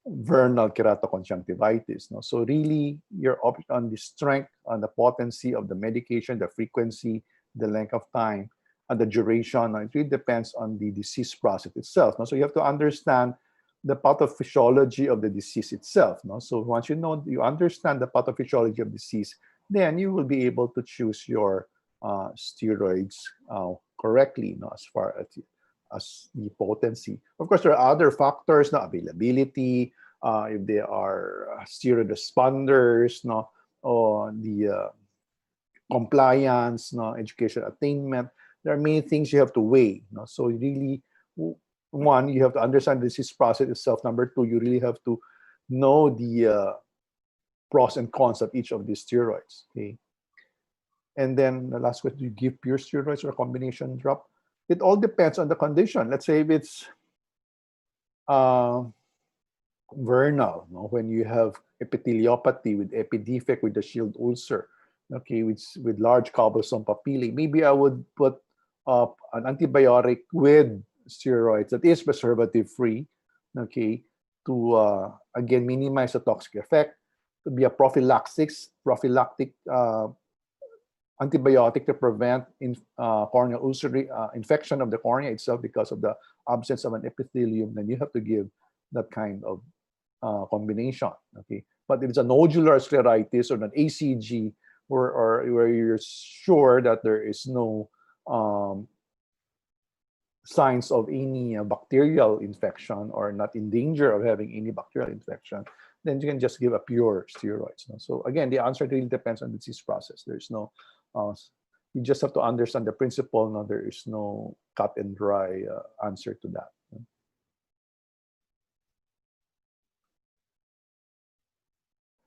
vernal keratoconjunctivitis. No, so really you're on the strength, on the potency of the medication, the frequency, the length of time, and the duration. It really depends on the disease process itself. No, so you have to understand the pathophysiology of the disease itself. No? So once you understand the pathophysiology of disease, then you will be able to choose your steroids correctly, no? As far as the potency. Of course, there are other factors, no? Availability, if they are steroid responders, no? Or the compliance, no? Education attainment. There are many things you have to weigh. No? So really, one, you have to understand the disease process itself. Number two, you really have to know the pros and cons of each of these steroids. Okay. And then the last question, do you give pure steroids or a combination drop? It all depends on the condition. Let's say if it's vernal, no? When you have epitheliopathy with epidefect with the shield ulcer, okay, with large cobblestone papillae, maybe I would put an antibiotic with steroids that is preservative free, okay, to again minimize the toxic effect, to be a prophylactic antibiotic to prevent corneal ulcer infection of the cornea itself because of the absence of an epithelium. Then you have to give that kind of combination, okay. But if it's a nodular scleritis or an ACG, where you're sure that there is no signs of any bacterial infection or not in danger of having any bacterial infection, then you can just give a pure steroids. No? So again, the answer really depends on the disease process. There's no, you just have to understand the principle. No, there is no cut and dry answer to that.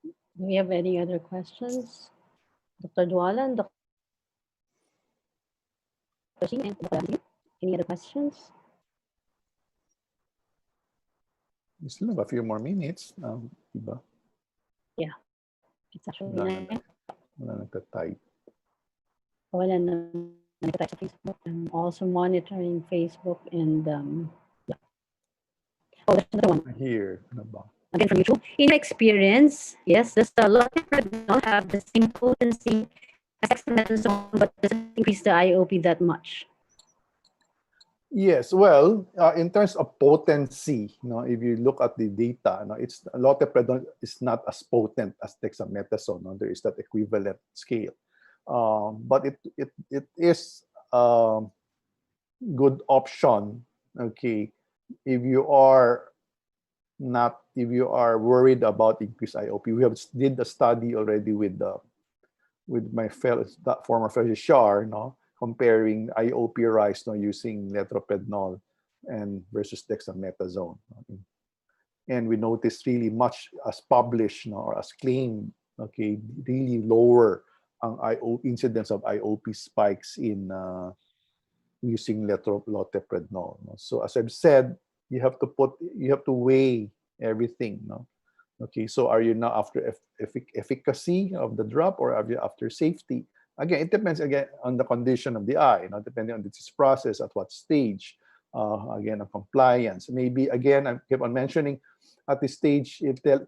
Do we have any other questions? Dr. Dualan, Dr. Singh, and Dr. Andrew? Any other questions? We still have a few more minutes. Diba? Yeah, it's actually Wala nagtatype. wala na nagtatype sa Facebook. I'm also monitoring Facebook and yeah. Oh, there's another one. Here, ano ba? Again from YouTube. In experience, yes, does the loteprednol have the same potency as dexamethasone, but doesn't increase the IOP that much? Yes, well, in terms of potency, if you look at the data, it's loteprednol is not as potent as dexamethasone. There is that equivalent scale, but it is a good option. Okay, if you are not worried about increased IOP, we have did a study already with my fellow former fellow Shar, no, comparing IOP rise, no, using letroprednol and versus dexamethasone. And we noticed really much as published, no, or as claimed, okay, really lower incidence of IOP spikes in using letroprednol. No? So as I've said, you have to weigh everything. No, okay. So are you now after efficacy of the drop, or are you after safety? Again, it depends again on the condition of the eye. Not depending on the disease process, at what stage. Again, on compliance. Maybe again, I keep on mentioning at this stage,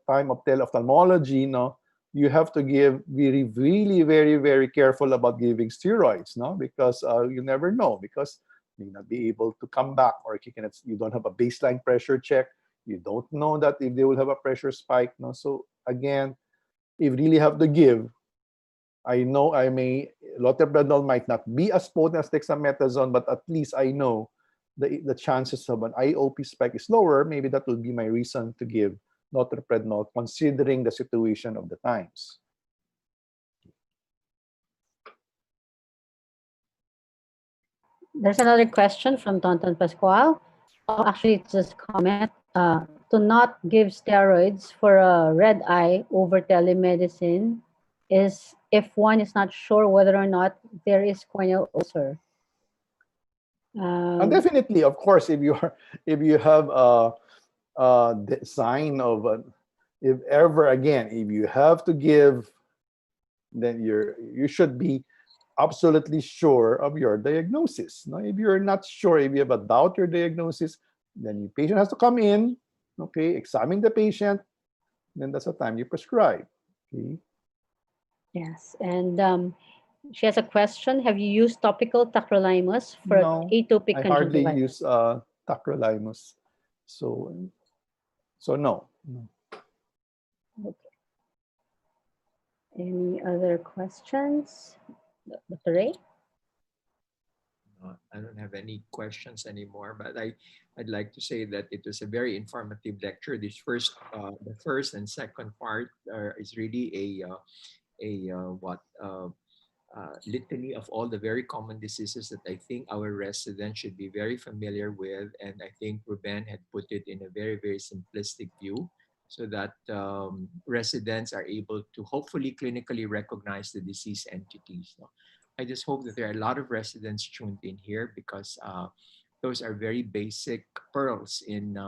time of teleophthalmology, no, you have to be really very, very careful about giving steroids, no, because you never know, because you may not be able to come back, or you don't have a baseline pressure check. You don't know that if they will have a pressure spike, no. So again, if you really have to give, I know loteprednol might not be as potent as dexamethasone, but at least I know the chances of an IOP spike is lower. Maybe that will be my reason to give loteprednol, considering the situation of the times. There's another question from Tonton Pascual. Actually, it's just a comment. To not give steroids for a red eye over telemedicine is if one is not sure whether or not there is corneal ulcer. Definitely, of course, if you have the sign of if you have to give, then you should be absolutely sure of your diagnosis. Now, if you're not sure, if you have a doubt your diagnosis, then the patient has to come in, okay, examine the patient, then that's the time you prescribe. Okay. Yes, and she has a question. Have you used topical tacrolimus for No, atopic I hardly conjunctivitis? use tacrolimus, so no. Okay. Any other questions, Dr. Ray? I don't have any questions anymore, but I'd like to say that it was a very informative lecture. The first and second part is really litany of all the very common diseases that I think our residents should be very familiar with, and I think Ruben had put it in a very, very simplistic view, so that residents are able to hopefully clinically recognize the disease entities. So I just hope that there are a lot of residents tuned in here, because those are very basic pearls in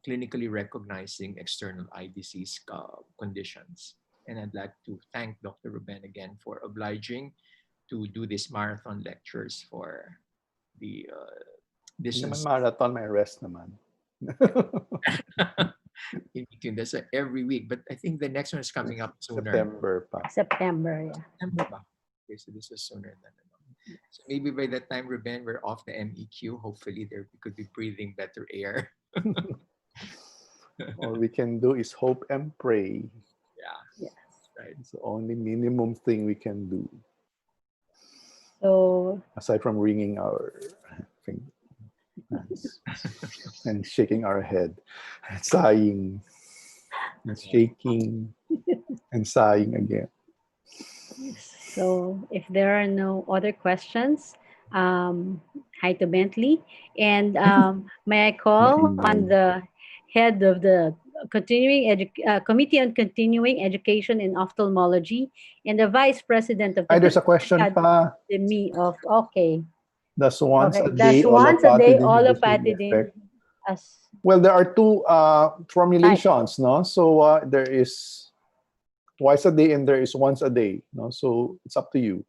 clinically recognizing external eye disease conditions. And I'd like to thank Dr. Ruben again for obliging to do these marathon lectures for the distance. Marathon, may rest naman. In between, that's every week, but I think the next one is coming up sooner. September, yeah. September ba? Okay, so this was sooner than so maybe by that time, Ruben, we're off the MEQ. Hopefully, we could be breathing better air. All we can do is hope and pray. Yeah. Yes. Right. It's the only minimum thing we can do. So aside from wringing our hands and shaking our head, and sighing, and shaking, and sighing again. So if there are no other questions, hi to Bentley. And may I call on the head of the Committee on Continuing Education in Ophthalmology and the Vice President of the There's a question pa. Academy of, okay. That's once a That's day once a day olopatidine. Well, there are two formulations, no? So there is twice a day and there is once a day, no? So it's up to you.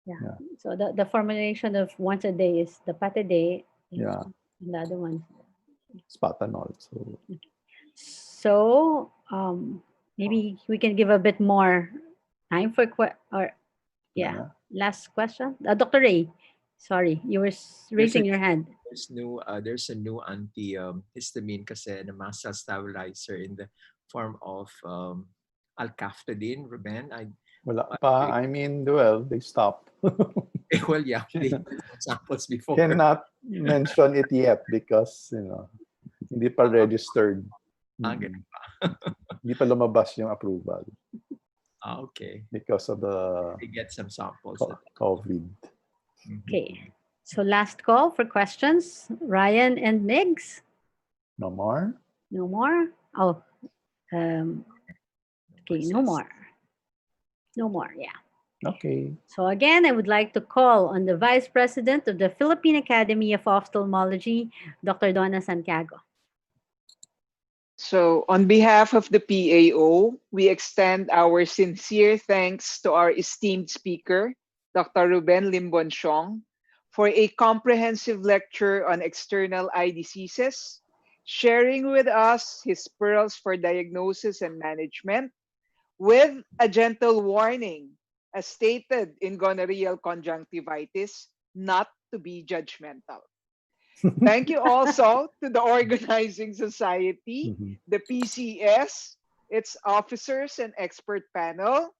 Yeah. So the formulation of once a day is the Patide. Yeah. And the other one. Spatanol. So maybe we can give a bit more time for last question. Dr. Ray, sorry, you were raising your hand. There's a new antihistamine kasi na mast cell stabilizer in the form of alcaftadine, Ruben. Wala pa. I mean, well, they stopped. Well, yeah, they samples before. Cannot mention it yet because, Hindi pa registered. Ganun ba? Hindi pa lumabas yung approval Okay. because of the We get some samples. COVID. Okay. So last call for questions. Ryan and Migs? No more? No more? Oh, okay, no more. No more, yeah. Okay. So again, I would like to call on the Vice President of the Philippine Academy of Ophthalmology, Dr. Donna Santiago. So on behalf of the PAO, we extend our sincere thanks to our esteemed speaker, Dr. Ruben Siong, for a comprehensive lecture on external eye diseases, sharing with us his pearls for diagnosis and management, with a gentle warning, as stated in gonorrheal conjunctivitis, not to be judgmental. Thank you also to the organizing society, the PCS, its officers and expert panel.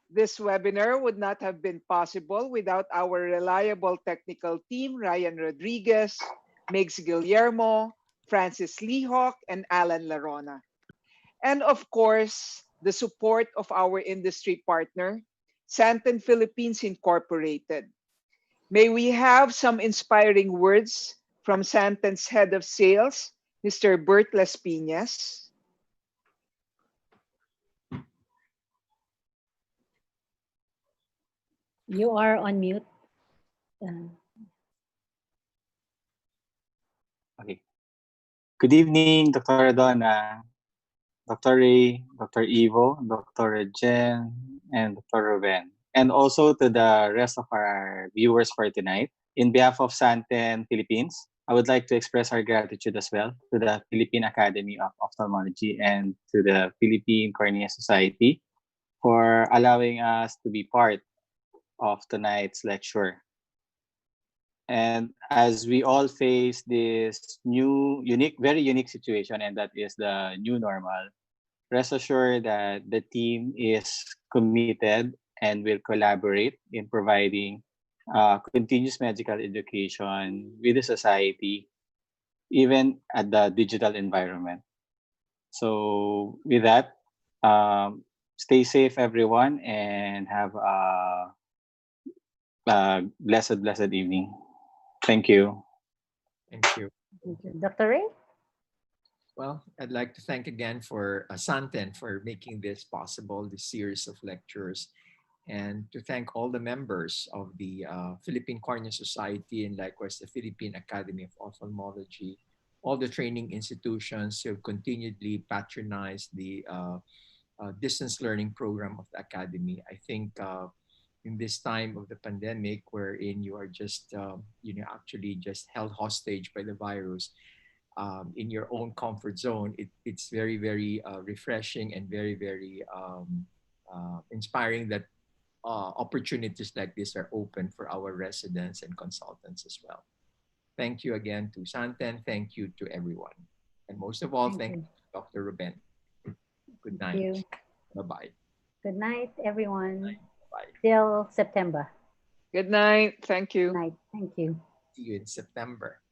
This webinar would not have been possible without our reliable technical team, Ryan Rodriguez, Migs Guillermo, Francis Lehawk, and Alan Larona. And of course, the support of our industry partner, Santen Philippines Incorporated. May we have some inspiring words from Santen's head of sales, Mr. Bert Las Piñas. You are on mute. Okay. Good evening, Dr. Donna, Dr. Ray, Dr. Ivo, Dr. Jen, and Dr. Ruben. And also to the rest of our viewers for tonight. In behalf of Santen Philippines, I would like to express our gratitude as well to the Philippine Academy of Ophthalmology and to the Philippine Cornea Society for allowing us to be part of tonight's lecture. And as we all face this new, very unique situation, and that is the new normal, rest assured that the team is committed and will collaborate in providing continuous medical education with the society, even at the digital environment. So with that, stay safe, everyone, and have a blessed evening. Thank you. Thank you. Thank you. Dr. Ray? Well, I'd like to thank again for Santen for making this possible, this series of lectures, and to thank all the members of the Philippine Cornea Society and likewise the Philippine Academy of Ophthalmology, all the training institutions who have continually patronized the distance learning program of the Academy. I think in this time of the pandemic, wherein you are just, actually just held hostage by the virus in your own comfort zone, it's very, very refreshing and very, very inspiring that opportunities like this are open for our residents and consultants as well. Thank you again to Santen. Thank you to everyone. And most of all, thank you to Dr. Ruben. Good night. Bye-bye. Good night, everyone. Bye. Till September. Good night. Thank you. Good night. Thank you. See you in September.